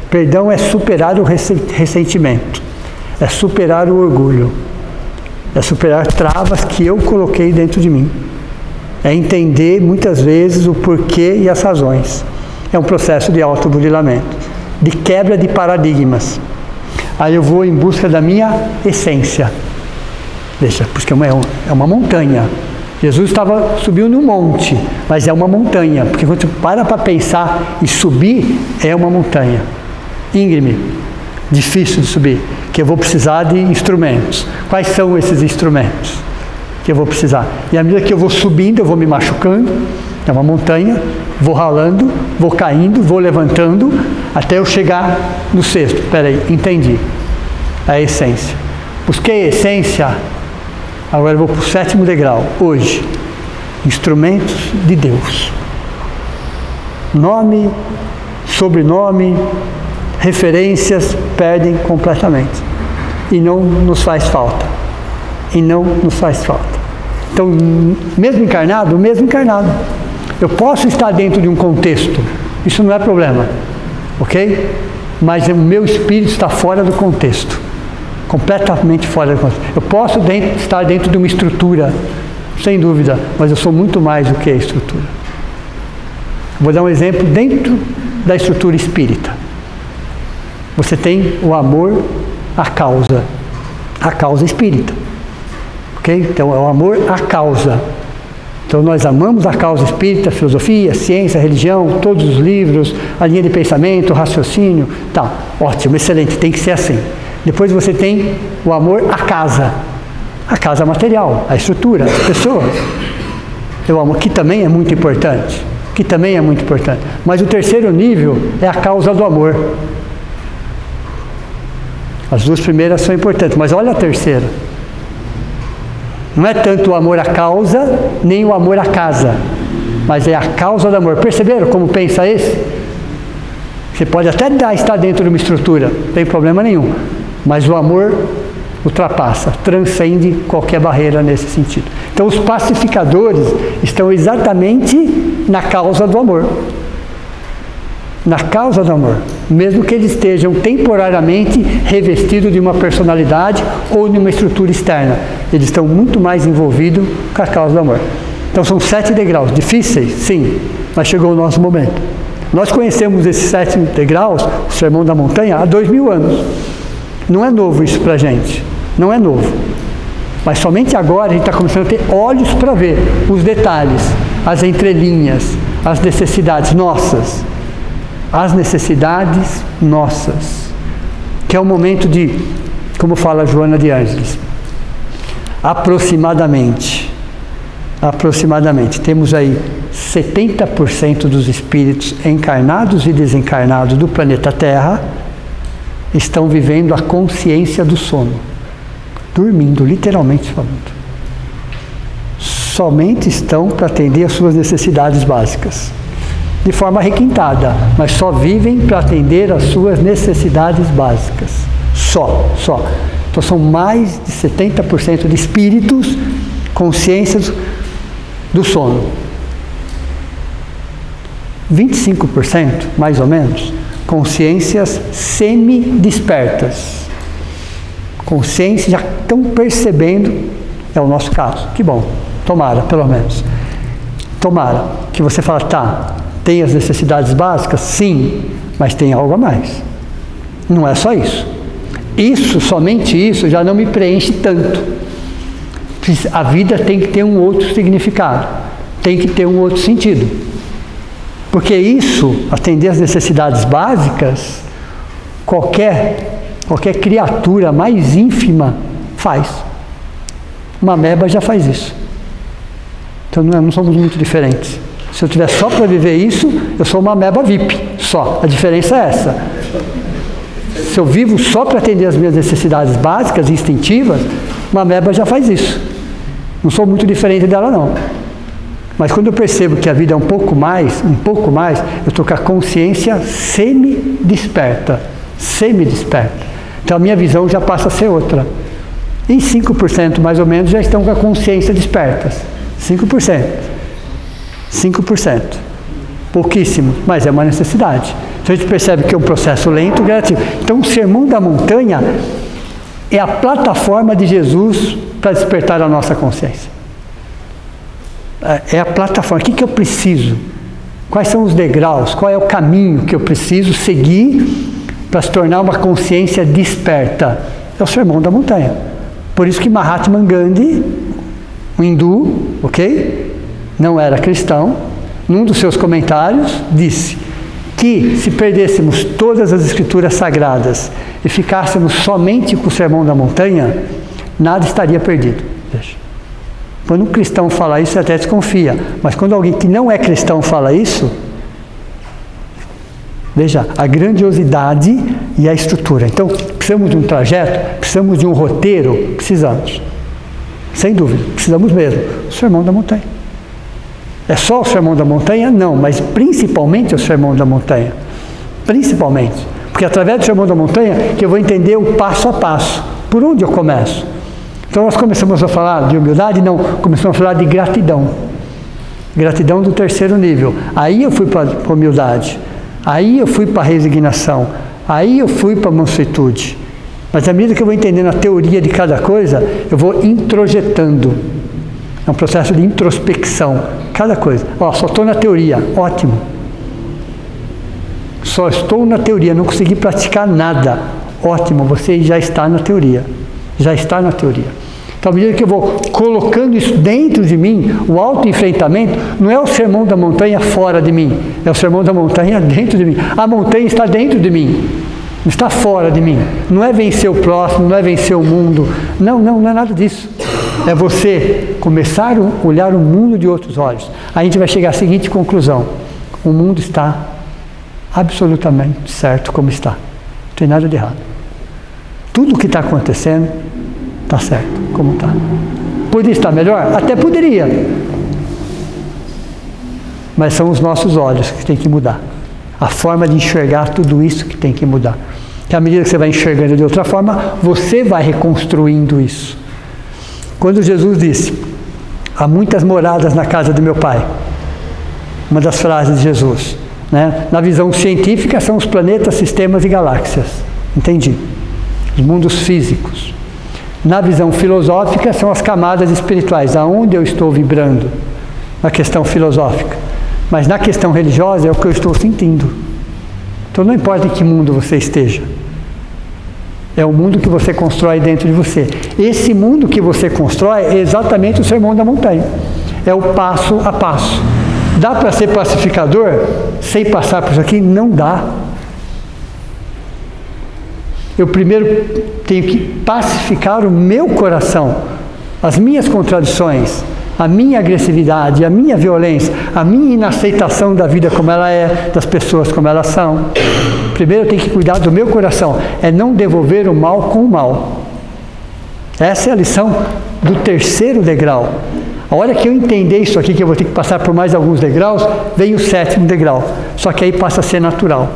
[SPEAKER 1] Perdão é superar o ressentimento, é superar o orgulho, é superar travas que eu coloquei dentro de mim. É entender muitas vezes o porquê e as razões. É um processo de autoburilamento, de quebra de paradigmas. Aí eu vou em busca da minha essência. Veja, porque é uma montanha. Jesus subiu num monte, mas é uma montanha. Porque quando você para pensar e subir, é uma montanha. Íngreme, difícil de subir, que eu vou precisar de instrumentos. Quais são esses instrumentos que eu vou precisar? E à medida que eu vou subindo, eu vou me machucando. É uma montanha, vou ralando, vou caindo, vou levantando, até eu chegar no sexto. Espera aí, entendi. A essência. Busquei a essência, agora eu vou para o 7º degrau. Hoje, instrumentos de Deus. Nome, sobrenome, referências perdem completamente. E não nos faz falta. E não nos faz falta. Então, mesmo encarnado, eu posso estar dentro de um contexto, isso não é problema, ok? Mas o meu espírito está fora do contexto, completamente fora do contexto. Eu posso estar dentro de uma estrutura, sem dúvida, mas eu sou muito mais do que a estrutura. Vou dar um exemplo dentro da estrutura espírita. Você tem o amor à causa espírita, ok? Então é o amor à causa. Então nós amamos a causa espírita, a filosofia, a ciência, a religião, todos os livros, a linha de pensamento, o raciocínio, tá, ótimo, excelente, tem que ser assim. Depois você tem o amor à casa material, a estrutura, as pessoas. Eu amo, que também é muito importante, Mas o terceiro nível é a causa do amor. As duas primeiras são importantes, mas olha a terceira. Não é tanto o amor à causa, nem o amor à casa, mas é a causa do amor. Perceberam como pensa esse? Você pode até estar dentro de uma estrutura, não tem problema nenhum, mas o amor ultrapassa, transcende qualquer barreira nesse sentido. Então os pacificadores estão exatamente na causa do amor. Na causa do amor, mesmo que eles estejam temporariamente revestidos de uma personalidade ou de uma estrutura externa, eles estão muito mais envolvidos com a causa do amor. Então são 7 degraus, difíceis, sim, mas chegou o nosso momento. Nós conhecemos esses 7 degraus, o Sermão da Montanha, há 2000 anos. Não é novo isso para a gente, não é novo. Mas somente agora a gente está começando a ter olhos para ver os detalhes, as entrelinhas, as necessidades nossas. As necessidades nossas, que é o momento de, como fala Joana de Ângeles, aproximadamente, temos aí 70% dos espíritos encarnados e desencarnados do planeta Terra estão vivendo a consciência do sono, dormindo, literalmente falando. Somente estão para atender às suas necessidades básicas. De forma requintada, mas só vivem para atender às suas necessidades básicas. Só. Então são mais de 70% de espíritos, consciências do sono. 25%, mais ou menos, consciências semi-despertas. Consciências já estão percebendo, é o nosso caso. Que bom, tomara, pelo menos. Tomara que você fala, tá, tem as necessidades básicas? Sim, mas tem algo a mais. Não é só isso. Isso, somente isso, já não me preenche tanto. A vida tem que ter um outro significado, tem que ter um outro sentido. Porque isso, atender às necessidades básicas, qualquer criatura mais ínfima faz. Uma ameba já faz isso. Então não somos muito diferentes. Se eu tiver só para viver isso, eu sou uma ameba VIP, só. A diferença é essa. Se eu vivo só para atender às minhas necessidades básicas e instintivas, uma ameba já faz isso. Não sou muito diferente dela, não. Mas quando eu percebo que a vida é um pouco mais, eu estou com a consciência semi-desperta. Então a minha visão já passa a ser outra. E 5% mais ou menos já estão com a consciência despertas. 5%. Pouquíssimo, mas é uma necessidade. Então a gente percebe que é um processo lento e gradativo. Então o Sermão da Montanha é a plataforma de Jesus para despertar a nossa consciência. É a plataforma. O que eu preciso? Quais são os degraus? Qual é o caminho que eu preciso seguir para se tornar uma consciência desperta? É o Sermão da Montanha. Por isso que Mahatma Gandhi, um hindu, ok? Não era cristão, num dos seus comentários, disse que se perdêssemos todas as escrituras sagradas e ficássemos somente com o Sermão da Montanha, nada estaria perdido. Veja. Quando um cristão fala isso, você até desconfia. Mas quando alguém que não é cristão fala isso, veja, a grandiosidade e a estrutura. Então, precisamos de um trajeto, precisamos de um roteiro, precisamos. Sem dúvida, precisamos mesmo. O Sermão da Montanha. É só o Sermão da Montanha? Não, mas principalmente o Sermão da Montanha. Principalmente. Porque através do Sermão da Montanha que eu vou entender o passo a passo. Por onde eu começo? Então nós começamos a falar de humildade? Não, começamos a falar de gratidão. Gratidão do terceiro nível. Aí eu fui para a humildade. Aí eu fui para a resignação. Aí eu fui para a mansuetude. Mas à medida que eu vou entendendo a teoria de cada coisa, eu vou introjetando. É um processo de introspecção. Cada coisa. Só estou na teoria. Ótimo. Só estou na teoria. Não consegui praticar nada. Ótimo. Você já está na teoria. Já está na teoria. Então, à medida que eu vou colocando isso dentro de mim, o autoenfrentamento não é o Sermão da Montanha fora de mim. É o Sermão da Montanha dentro de mim. A montanha está dentro de mim. Não está fora de mim. Não é vencer o próximo, não é vencer o mundo. Não é nada disso. É você começar a olhar o mundo de outros olhos. Aí a gente vai chegar à seguinte conclusão. O mundo está absolutamente certo como está. Não tem nada de errado. Tudo o que está acontecendo está certo como está. Poderia estar melhor? Até poderia. Mas são os nossos olhos que tem que mudar. A forma de enxergar tudo isso que tem que mudar. Que à medida que você vai enxergando de outra forma, você vai reconstruindo isso. Quando Jesus disse, há muitas moradas na casa de meu Pai, uma das frases de Jesus, né? Na visão científica são os planetas, sistemas e galáxias. Entendi. Os mundos físicos. Na visão filosófica são as camadas espirituais, aonde eu estou vibrando, na questão filosófica. Mas na questão religiosa é o que eu estou sentindo. Então não importa em que mundo você esteja. É o mundo que você constrói dentro de você. Esse mundo que você constrói é exatamente o Sermão da Montanha. É o passo a passo. Dá para ser pacificador sem passar por isso aqui? Não dá. Eu primeiro tenho que pacificar o meu coração, as minhas contradições, a minha agressividade, a minha violência, a minha inaceitação da vida como ela é, das pessoas como elas são. Primeiro eu tenho que cuidar do meu coração, é não devolver o mal com o mal. Essa é a lição do terceiro degrau. A hora que eu entender isso aqui, que eu vou ter que passar por mais alguns degraus, vem o sétimo degrau. Só que aí passa a ser natural.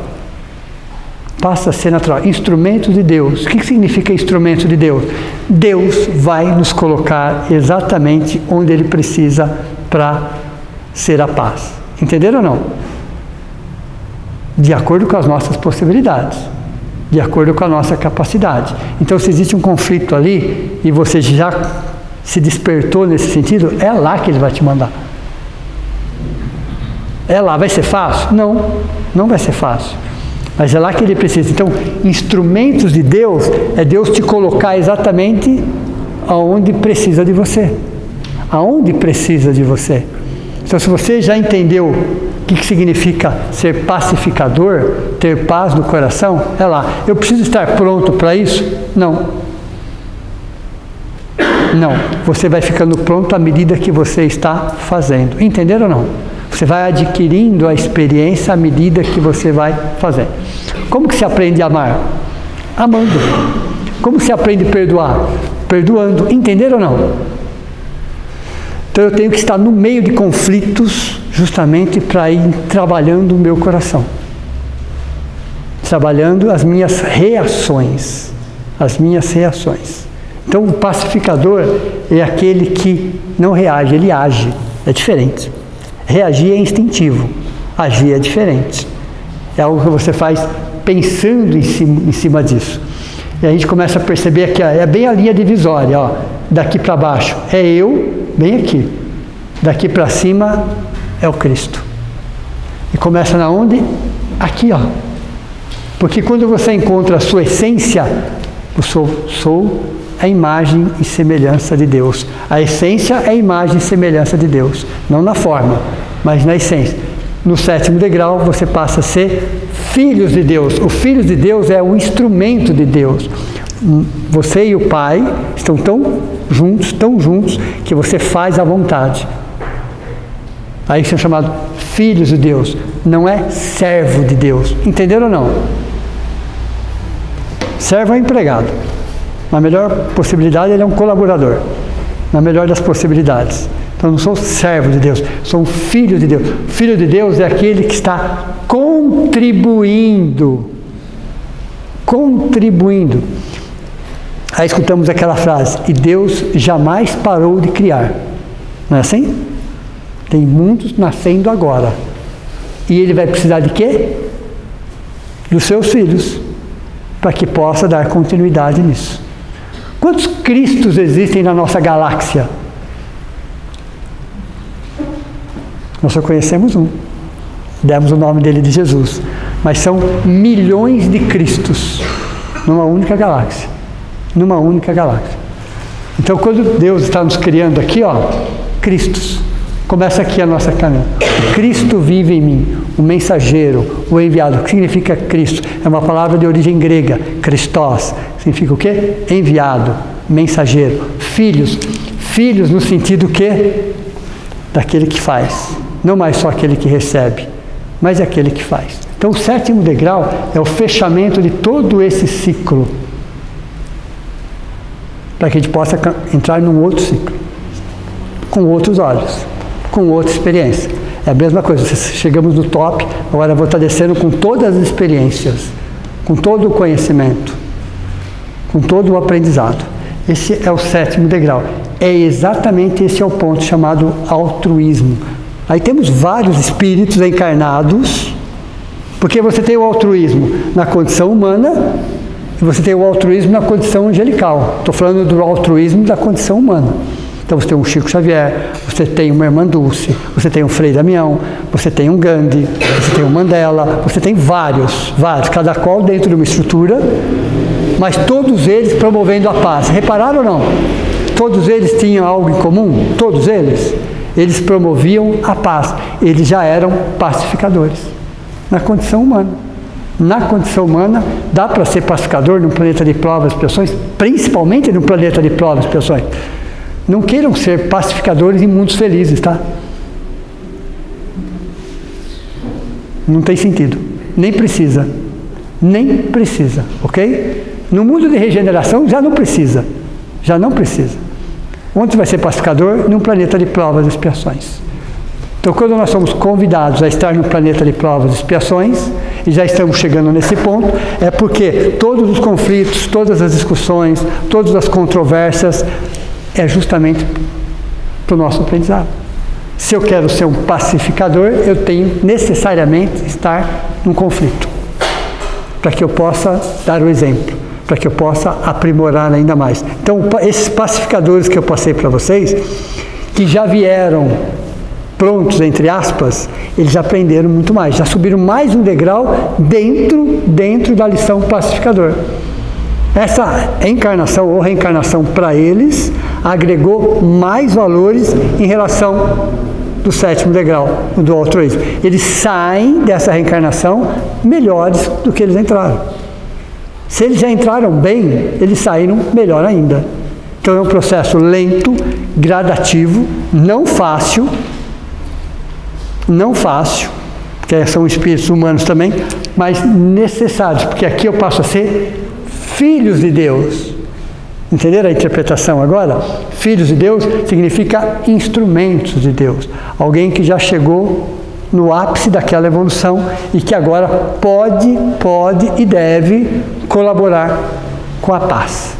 [SPEAKER 1] Passa a ser natural. Instrumento de Deus. O que significa instrumento de Deus? Deus vai nos colocar exatamente onde Ele precisa para ser a paz. Entenderam ou não? de acordo com as nossas possibilidades, de acordo com a nossa capacidade. Então, se existe um conflito ali e você já se despertou nesse sentido, é lá que Ele vai te mandar. É lá. Vai ser fácil? Não, não vai ser fácil. Mas é lá que Ele precisa. Então, instrumentos de Deus é Deus te colocar exatamente aonde precisa de você. Aonde precisa de você. Então, se você já entendeu o que significa ser pacificador, ter paz no coração, é lá. Eu preciso estar pronto para isso? Não. Não. Você vai ficando pronto à medida que você está fazendo. Entenderam ou não? Você vai adquirindo a experiência à medida que você vai fazendo. Como que se aprende a amar? Amando. Como se aprende a perdoar? Perdoando. Entenderam ou não? Então eu tenho que estar no meio de conflitos justamente para ir trabalhando o meu coração. Trabalhando as minhas reações. As minhas reações. Então o pacificador é aquele que não reage, ele age. É diferente. Reagir é instintivo, agir é diferente. É algo que você faz pensando em cima disso. E a gente começa a perceber que é bem a linha divisória, ó. Daqui para baixo é eu, bem aqui. Daqui para cima é o Cristo. E começa na onde? Aqui, ó. Porque quando você encontra a sua essência, eu sou a imagem e semelhança de Deus. A essência é a imagem e semelhança de Deus. Não na forma, mas na essência. No 7º degrau, você passa a ser filhos de Deus. O filho de Deus é o instrumento de Deus. Você e o Pai estão tão juntos, que você faz à vontade. Aí são chamados filhos de Deus. Não é servo de Deus. Entenderam ou não? Servo é empregado. Na melhor possibilidade, ele é um colaborador. Na melhor das possibilidades. Então, eu não sou servo de Deus, sou um filho de Deus. Filho de Deus é aquele que está contribuindo. Contribuindo. Aí escutamos aquela frase, e Deus jamais parou de criar. Não é assim? Tem muitos nascendo agora. E Ele vai precisar de quê? Dos seus filhos, para que possa dar continuidade nisso. Quantos Cristos existem na nossa galáxia? Nós só conhecemos um. Demos o nome dele de Jesus. Mas são milhões de Cristos numa única galáxia. Numa única galáxia. Então, quando Deus está nos criando aqui, ó, Cristos. Começa aqui a nossa caminhada. Cristo vive em mim, o mensageiro, o enviado. O que significa Cristo? É uma palavra de origem grega, Christos. Significa o quê? Enviado, mensageiro. Filhos. Filhos no sentido que? Daquele que faz. Não mais só aquele que recebe, mas aquele que faz. Então o 7º degrau é o fechamento de todo esse ciclo. Para que a gente possa entrar num outro ciclo. Com outros olhos. Com outra experiência. É a mesma coisa, chegamos no top, agora eu vou estar descendo com todas as experiências, com todo o conhecimento, com todo o aprendizado. Esse é o 7º degrau. É exatamente esse é o ponto chamado altruísmo. Aí temos vários espíritos encarnados, porque você tem o altruísmo na condição humana e você tem o altruísmo na condição angelical. Estou falando do altruísmo da condição humana. Então você tem um Chico Xavier, você tem uma Irmã Dulce, você tem um Frei Damião, você tem um Gandhi, você tem um Mandela, você tem vários, cada qual dentro de uma estrutura, mas todos eles promovendo a paz. Repararam ou não? Todos eles tinham algo em comum? Todos eles? Eles promoviam a paz. Eles já eram pacificadores na condição humana. Na condição humana, dá para ser pacificador num planeta de provas e expiações, principalmente num planeta de provas e expiações. Não queiram ser pacificadores em mundos felizes, tá? Não tem sentido. Nem precisa. Nem precisa, ok? No mundo de regeneração já não precisa. Já não precisa. Onde vai ser pacificador? Num planeta de provas e expiações. Então, quando nós somos convidados a estar no planeta de provas e expiações, e já estamos chegando nesse ponto, é porque todos os conflitos, todas as discussões, todas as controvérsias, é justamente para o nosso aprendizado. Se eu quero ser um pacificador, eu tenho necessariamente estar num conflito, para que eu possa dar o exemplo, para que eu possa aprimorar ainda mais. Então, esses pacificadores que eu passei para vocês, que já vieram prontos, entre aspas, eles aprenderam muito mais, já subiram mais um degrau dentro da lição pacificador. Essa encarnação ou reencarnação para eles agregou mais valores em relação do 7º degrau, do altruísmo. Eles saem dessa reencarnação melhores do que eles entraram. Se eles já entraram bem, eles saíram melhor ainda. Então é um processo lento, gradativo, não fácil, porque são espíritos humanos também, mas necessários, porque aqui eu passo a ser filhos de Deus. Entenderam a interpretação agora? Filhos de Deus significa instrumentos de Deus. Alguém que já chegou no ápice daquela evolução e que agora pode e deve colaborar com a paz.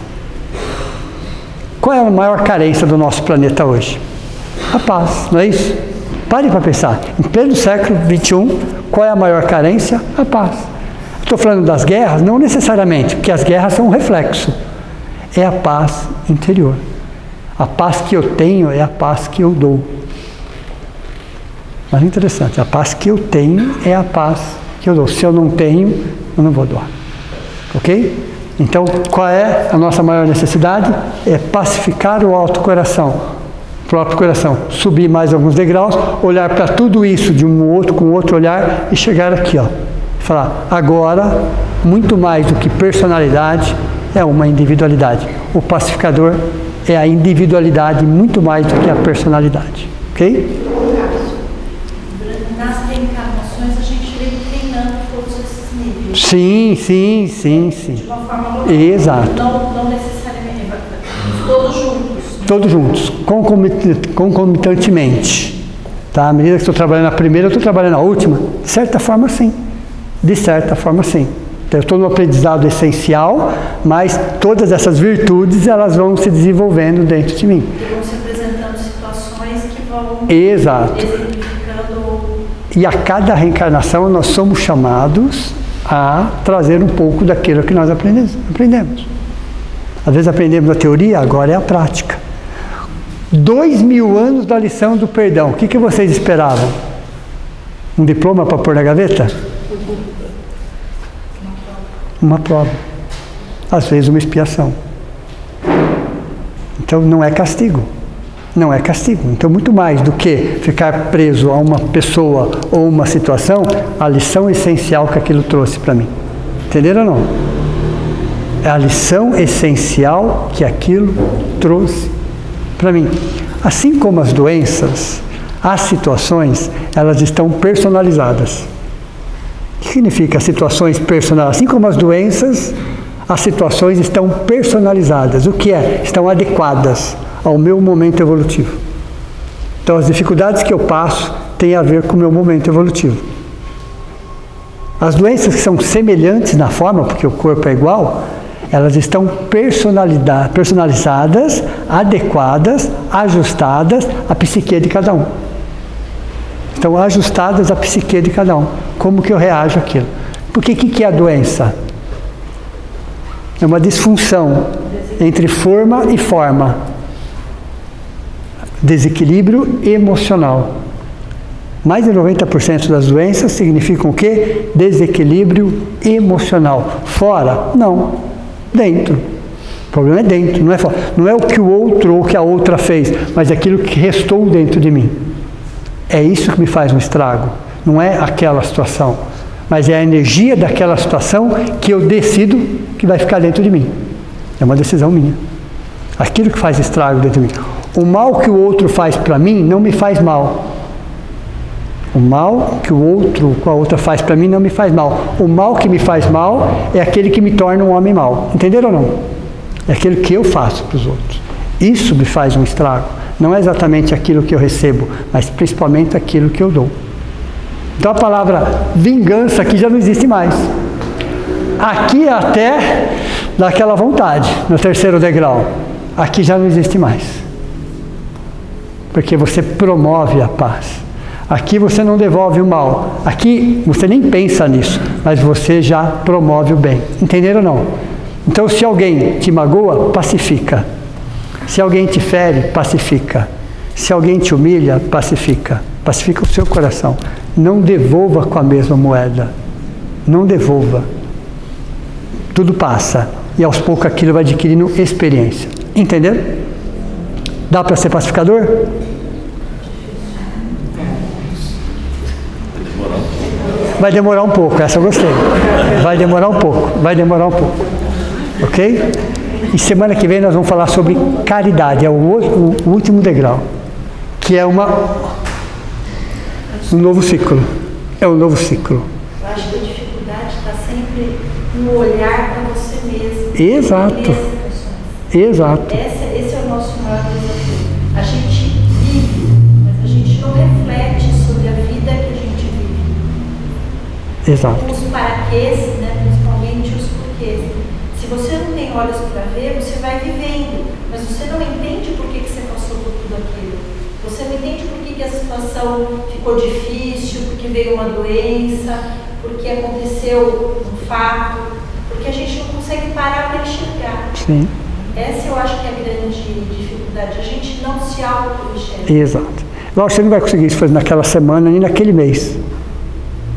[SPEAKER 1] Qual é a maior carência do nosso planeta hoje? A paz, não é isso? Pare para pensar. Em pleno século XXI, qual é a maior carência? A paz. Estou falando das guerras? Não necessariamente, porque as guerras são um reflexo. É a paz interior. A paz que eu tenho é a paz que eu dou. Mas é interessante, a paz que eu tenho é a paz que eu dou. Se eu não tenho, eu não vou doar. Ok? Então, qual é a nossa maior necessidade? É pacificar o alto coração, o próprio coração. Subir mais alguns degraus, olhar para tudo isso de com outro olhar e chegar aqui, ó. Falar, agora, muito mais do que personalidade, é uma individualidade. O pacificador é a individualidade muito mais do que a personalidade. Ok?
[SPEAKER 2] Nas reencarnações a gente vem treinando todos esses níveis.
[SPEAKER 1] Sim.
[SPEAKER 2] De uma forma normal.
[SPEAKER 1] Exato.
[SPEAKER 2] Não necessariamente. Todos juntos.
[SPEAKER 1] Todos juntos, concomitantemente. Tá? À medida que estou trabalhando a primeira, eu estou trabalhando a última. De certa forma, sim. Então, eu estou no aprendizado essencial, mas todas essas virtudes, elas vão se desenvolvendo dentro de mim.
[SPEAKER 2] E vão se apresentando situações que vão
[SPEAKER 1] Exato.
[SPEAKER 2] exemplificando.
[SPEAKER 1] E a cada reencarnação, nós somos chamados a trazer um pouco daquilo que nós aprendemos. Às vezes aprendemos a teoria, agora é a prática. 2000 anos da lição do perdão. O que vocês esperavam? Um diploma para pôr na gaveta? Uma prova. Às vezes uma expiação. Então não é castigo. Então muito mais do que ficar preso a uma pessoa ou uma situação, a lição essencial que aquilo trouxe para mim. Entenderam ou não? É a lição essencial que aquilo trouxe para mim. Assim como as doenças, as situações, elas estão personalizadas. O que significa situações personalizadas? Assim como as doenças, as situações estão personalizadas. O que é? Estão adequadas ao meu momento evolutivo. Então, as dificuldades que eu passo têm a ver com o meu momento evolutivo. As doenças que são semelhantes na forma, porque o corpo é igual, elas estão personalizadas, adequadas, ajustadas à psique de cada um. Estão ajustadas à psique de cada um. Como que eu reajo àquilo? Porque o que é a doença? É uma disfunção entre forma e forma. Desequilíbrio emocional. Mais de 90% das doenças significam o quê? Desequilíbrio emocional. Fora? Não. Dentro. O problema é dentro, não é fora. Não é o que o outro ou o que a outra fez, mas aquilo que restou dentro de mim. É isso que me faz um estrago. Não é aquela situação, mas é a energia daquela situação que eu decido que vai ficar dentro de mim. É uma decisão minha. Aquilo que faz estrago dentro de mim. O mal que o outro faz para mim não me faz mal. O mal que o outro com a outra faz para mim não me faz mal. O mal que me faz mal é aquele que me torna um homem mau. Entenderam ou não? É aquele que eu faço para os outros. Isso me faz um estrago. Não é exatamente aquilo que eu recebo, mas principalmente aquilo que eu dou. Então a palavra vingança aqui já não existe mais. Aqui até daquela vontade, no 3º degrau. Aqui já não existe mais. Porque você promove a paz. Aqui você não devolve o mal. Aqui você nem pensa nisso, mas você já promove o bem. Entenderam ou não? Então, se alguém te magoa, pacifica. Se alguém te fere, pacifica. Se alguém te humilha, pacifica. Pacifica o seu coração. Não devolva com a mesma moeda. Não devolva. Tudo passa. E aos poucos aquilo vai adquirindo experiência. Entenderam? Dá para ser pacificador? Vai demorar um pouco, essa eu gostei. Vai demorar um pouco. Ok? E semana que vem nós vamos falar sobre caridade, é o último degrau, que é um novo ciclo. É um novo ciclo.
[SPEAKER 2] Eu acho que a dificuldade está sempre no olhar para você mesmo.
[SPEAKER 1] Exato. Exato.
[SPEAKER 2] Esse é o nosso maior desafio. A gente vive, mas a gente não reflete sobre a vida que a gente vive.
[SPEAKER 1] Exato.
[SPEAKER 2] Os paraquês, né, principalmente os porquês. Se você não tem olhos para ver, você vai vivendo, mas você não entende por que você passou por tudo aquilo. Você não entende por que a situação ficou difícil, porque veio uma doença, porque aconteceu um fato, porque a gente não consegue parar para enxergar.
[SPEAKER 1] Sim.
[SPEAKER 2] Essa eu acho que é a grande dificuldade, a gente não se auto-enxerga.
[SPEAKER 1] Exato. Lógico, você não vai conseguir isso fazer naquela semana nem naquele mês.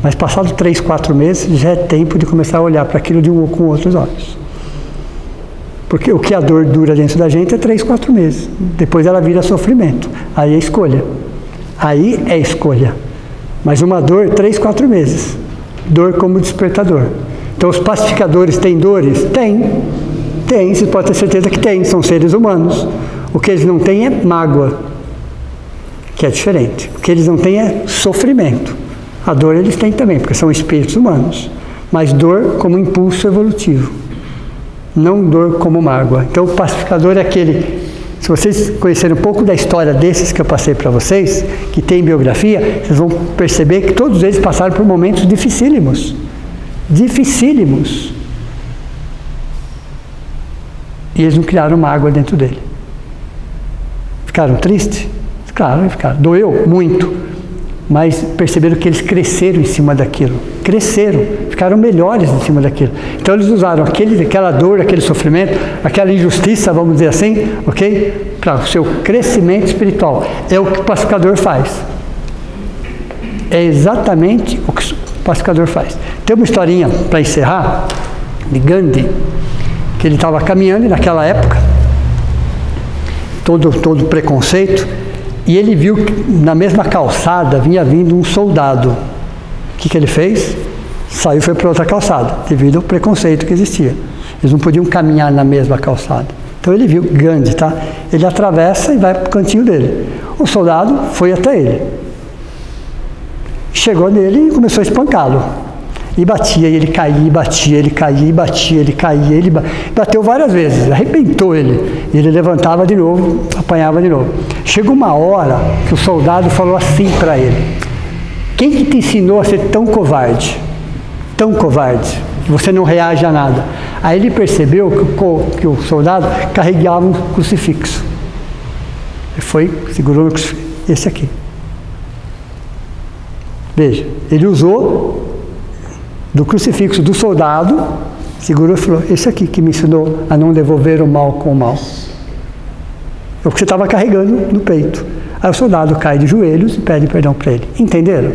[SPEAKER 1] Mas passado 3, 4 meses, já é tempo de começar a olhar para aquilo com outros olhos. Porque o que a dor dura dentro da gente é 3, 4 meses. Depois ela vira sofrimento. Aí é escolha. Aí é escolha. Mas uma dor, 3, 4 meses. Dor como despertador. Então os pacificadores têm dores? Tem. Tem, você pode ter certeza que tem. São seres humanos. O que eles não têm é mágoa, que é diferente. O que eles não têm é sofrimento. A dor eles têm também, porque são espíritos humanos. Mas dor como impulso evolutivo. Não dor como mágoa. Então o pacificador é aquele... Se vocês conhecerem um pouco da história desses que eu passei para vocês, que tem biografia, vocês vão perceber que todos eles passaram por momentos dificílimos. Dificílimos. E eles não criaram mágoa dentro dele. Ficaram tristes? Claro, ficaram. Doeu? Muito. Mas perceberam que eles cresceram em cima daquilo. Cresceram, ficaram melhores em cima daquilo. Então eles usaram aquela dor, aquele sofrimento, aquela injustiça, vamos dizer assim, ok? Para o seu crescimento espiritual. É o que o pacificador faz. É exatamente o que o pacificador faz. Tem uma historinha, para encerrar, de Gandhi, que ele estava caminhando e naquela época, todo preconceito, e ele viu que na mesma calçada vinha vindo um soldado. O que ele fez? Saiu e foi para outra calçada, devido ao preconceito que existia. Eles não podiam caminhar na mesma calçada. Então ele viu Gandhi, tá? Ele atravessa e vai para o cantinho dele. O soldado foi até ele. Chegou nele e começou a espancá-lo. E batia, e ele caía, e batia, ele caía, e batia, ele caía, ele bateu várias vezes, arrebentou ele. E ele levantava de novo, apanhava de novo. Chegou uma hora que o soldado falou assim para ele: quem que te ensinou a ser tão covarde? Tão covarde, que você não reage a nada. Aí ele percebeu que o soldado carregava um crucifixo. Ele foi, segurou no crucifixo, esse aqui. Veja, ele usou do crucifixo do soldado, segurou e falou: esse aqui que me ensinou a não devolver o mal com o mal. É o que você estava carregando no peito. Aí o soldado cai de joelhos e pede perdão para ele. Entenderam?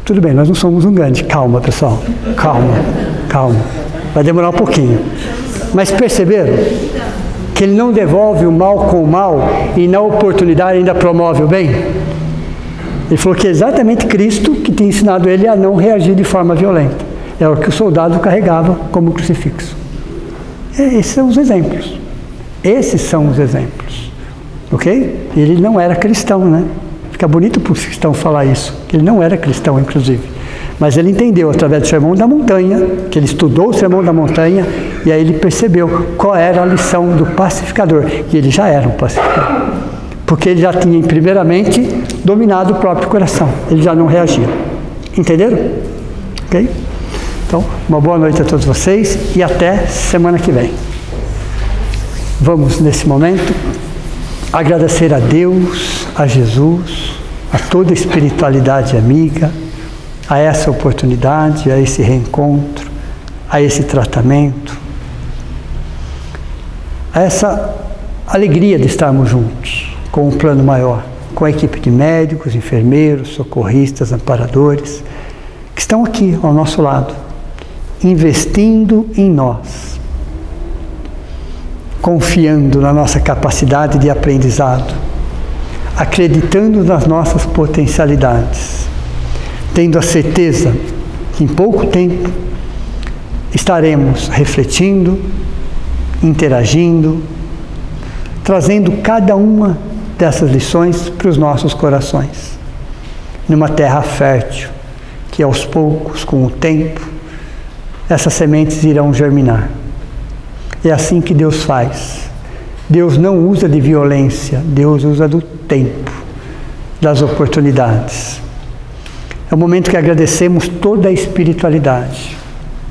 [SPEAKER 1] Tudo bem, nós não somos um Gandhi. Calma, pessoal. Calma. Vai demorar um pouquinho. Mas perceberam que ele não devolve o mal com o mal e na oportunidade ainda promove o bem? Ele falou que é exatamente Cristo que tinha ensinado ele a não reagir de forma violenta. É o que o soldado carregava como crucifixo. Esses são os exemplos. Esses são os exemplos. Ok? Ele não era cristão, né? Fica bonito para o cristão falar isso. Ele não era cristão, inclusive. Mas ele entendeu através do Sermão da Montanha, que ele estudou o Sermão da Montanha, e aí ele percebeu qual era a lição do pacificador. E ele já era um pacificador. Porque ele já tinha, primeiramente, dominado o próprio coração. Ele já não reagia. Entenderam? Ok? Então, uma boa noite a todos vocês e até semana que vem. Vamos, nesse momento, agradecer a Deus, a Jesus, a toda espiritualidade amiga, a essa oportunidade, a esse reencontro, a esse tratamento, a essa alegria de estarmos juntos com um plano maior, com a equipe de médicos, enfermeiros, socorristas, amparadores, que estão aqui ao nosso lado, investindo em nós, confiando na nossa capacidade de aprendizado, acreditando nas nossas potencialidades, tendo a certeza que em pouco tempo estaremos refletindo, interagindo, trazendo cada uma dessas lições para os nossos corações, numa terra fértil, que aos poucos, com o tempo, essas sementes irão germinar. É assim que Deus faz. Deus não usa de violência, Deus usa do tempo, das oportunidades. É o momento que agradecemos toda a espiritualidade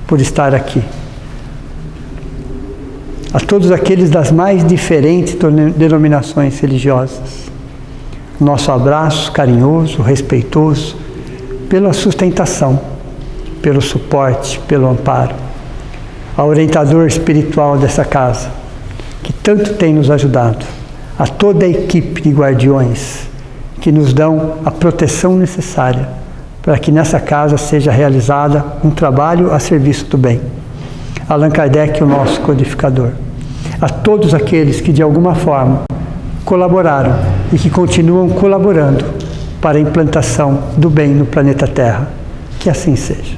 [SPEAKER 1] por estar aqui. A todos aqueles das mais diferentes denominações religiosas. Nosso abraço carinhoso, respeitoso, pela sustentação, pelo suporte, pelo amparo. Ao orientador espiritual dessa casa, que tanto tem nos ajudado, a toda a equipe de guardiões que nos dão a proteção necessária para que nessa casa seja realizada um trabalho a serviço do bem. Allan Kardec, o nosso codificador. A todos aqueles que de alguma forma colaboraram e que continuam colaborando para a implantação do bem no planeta Terra. Que assim seja.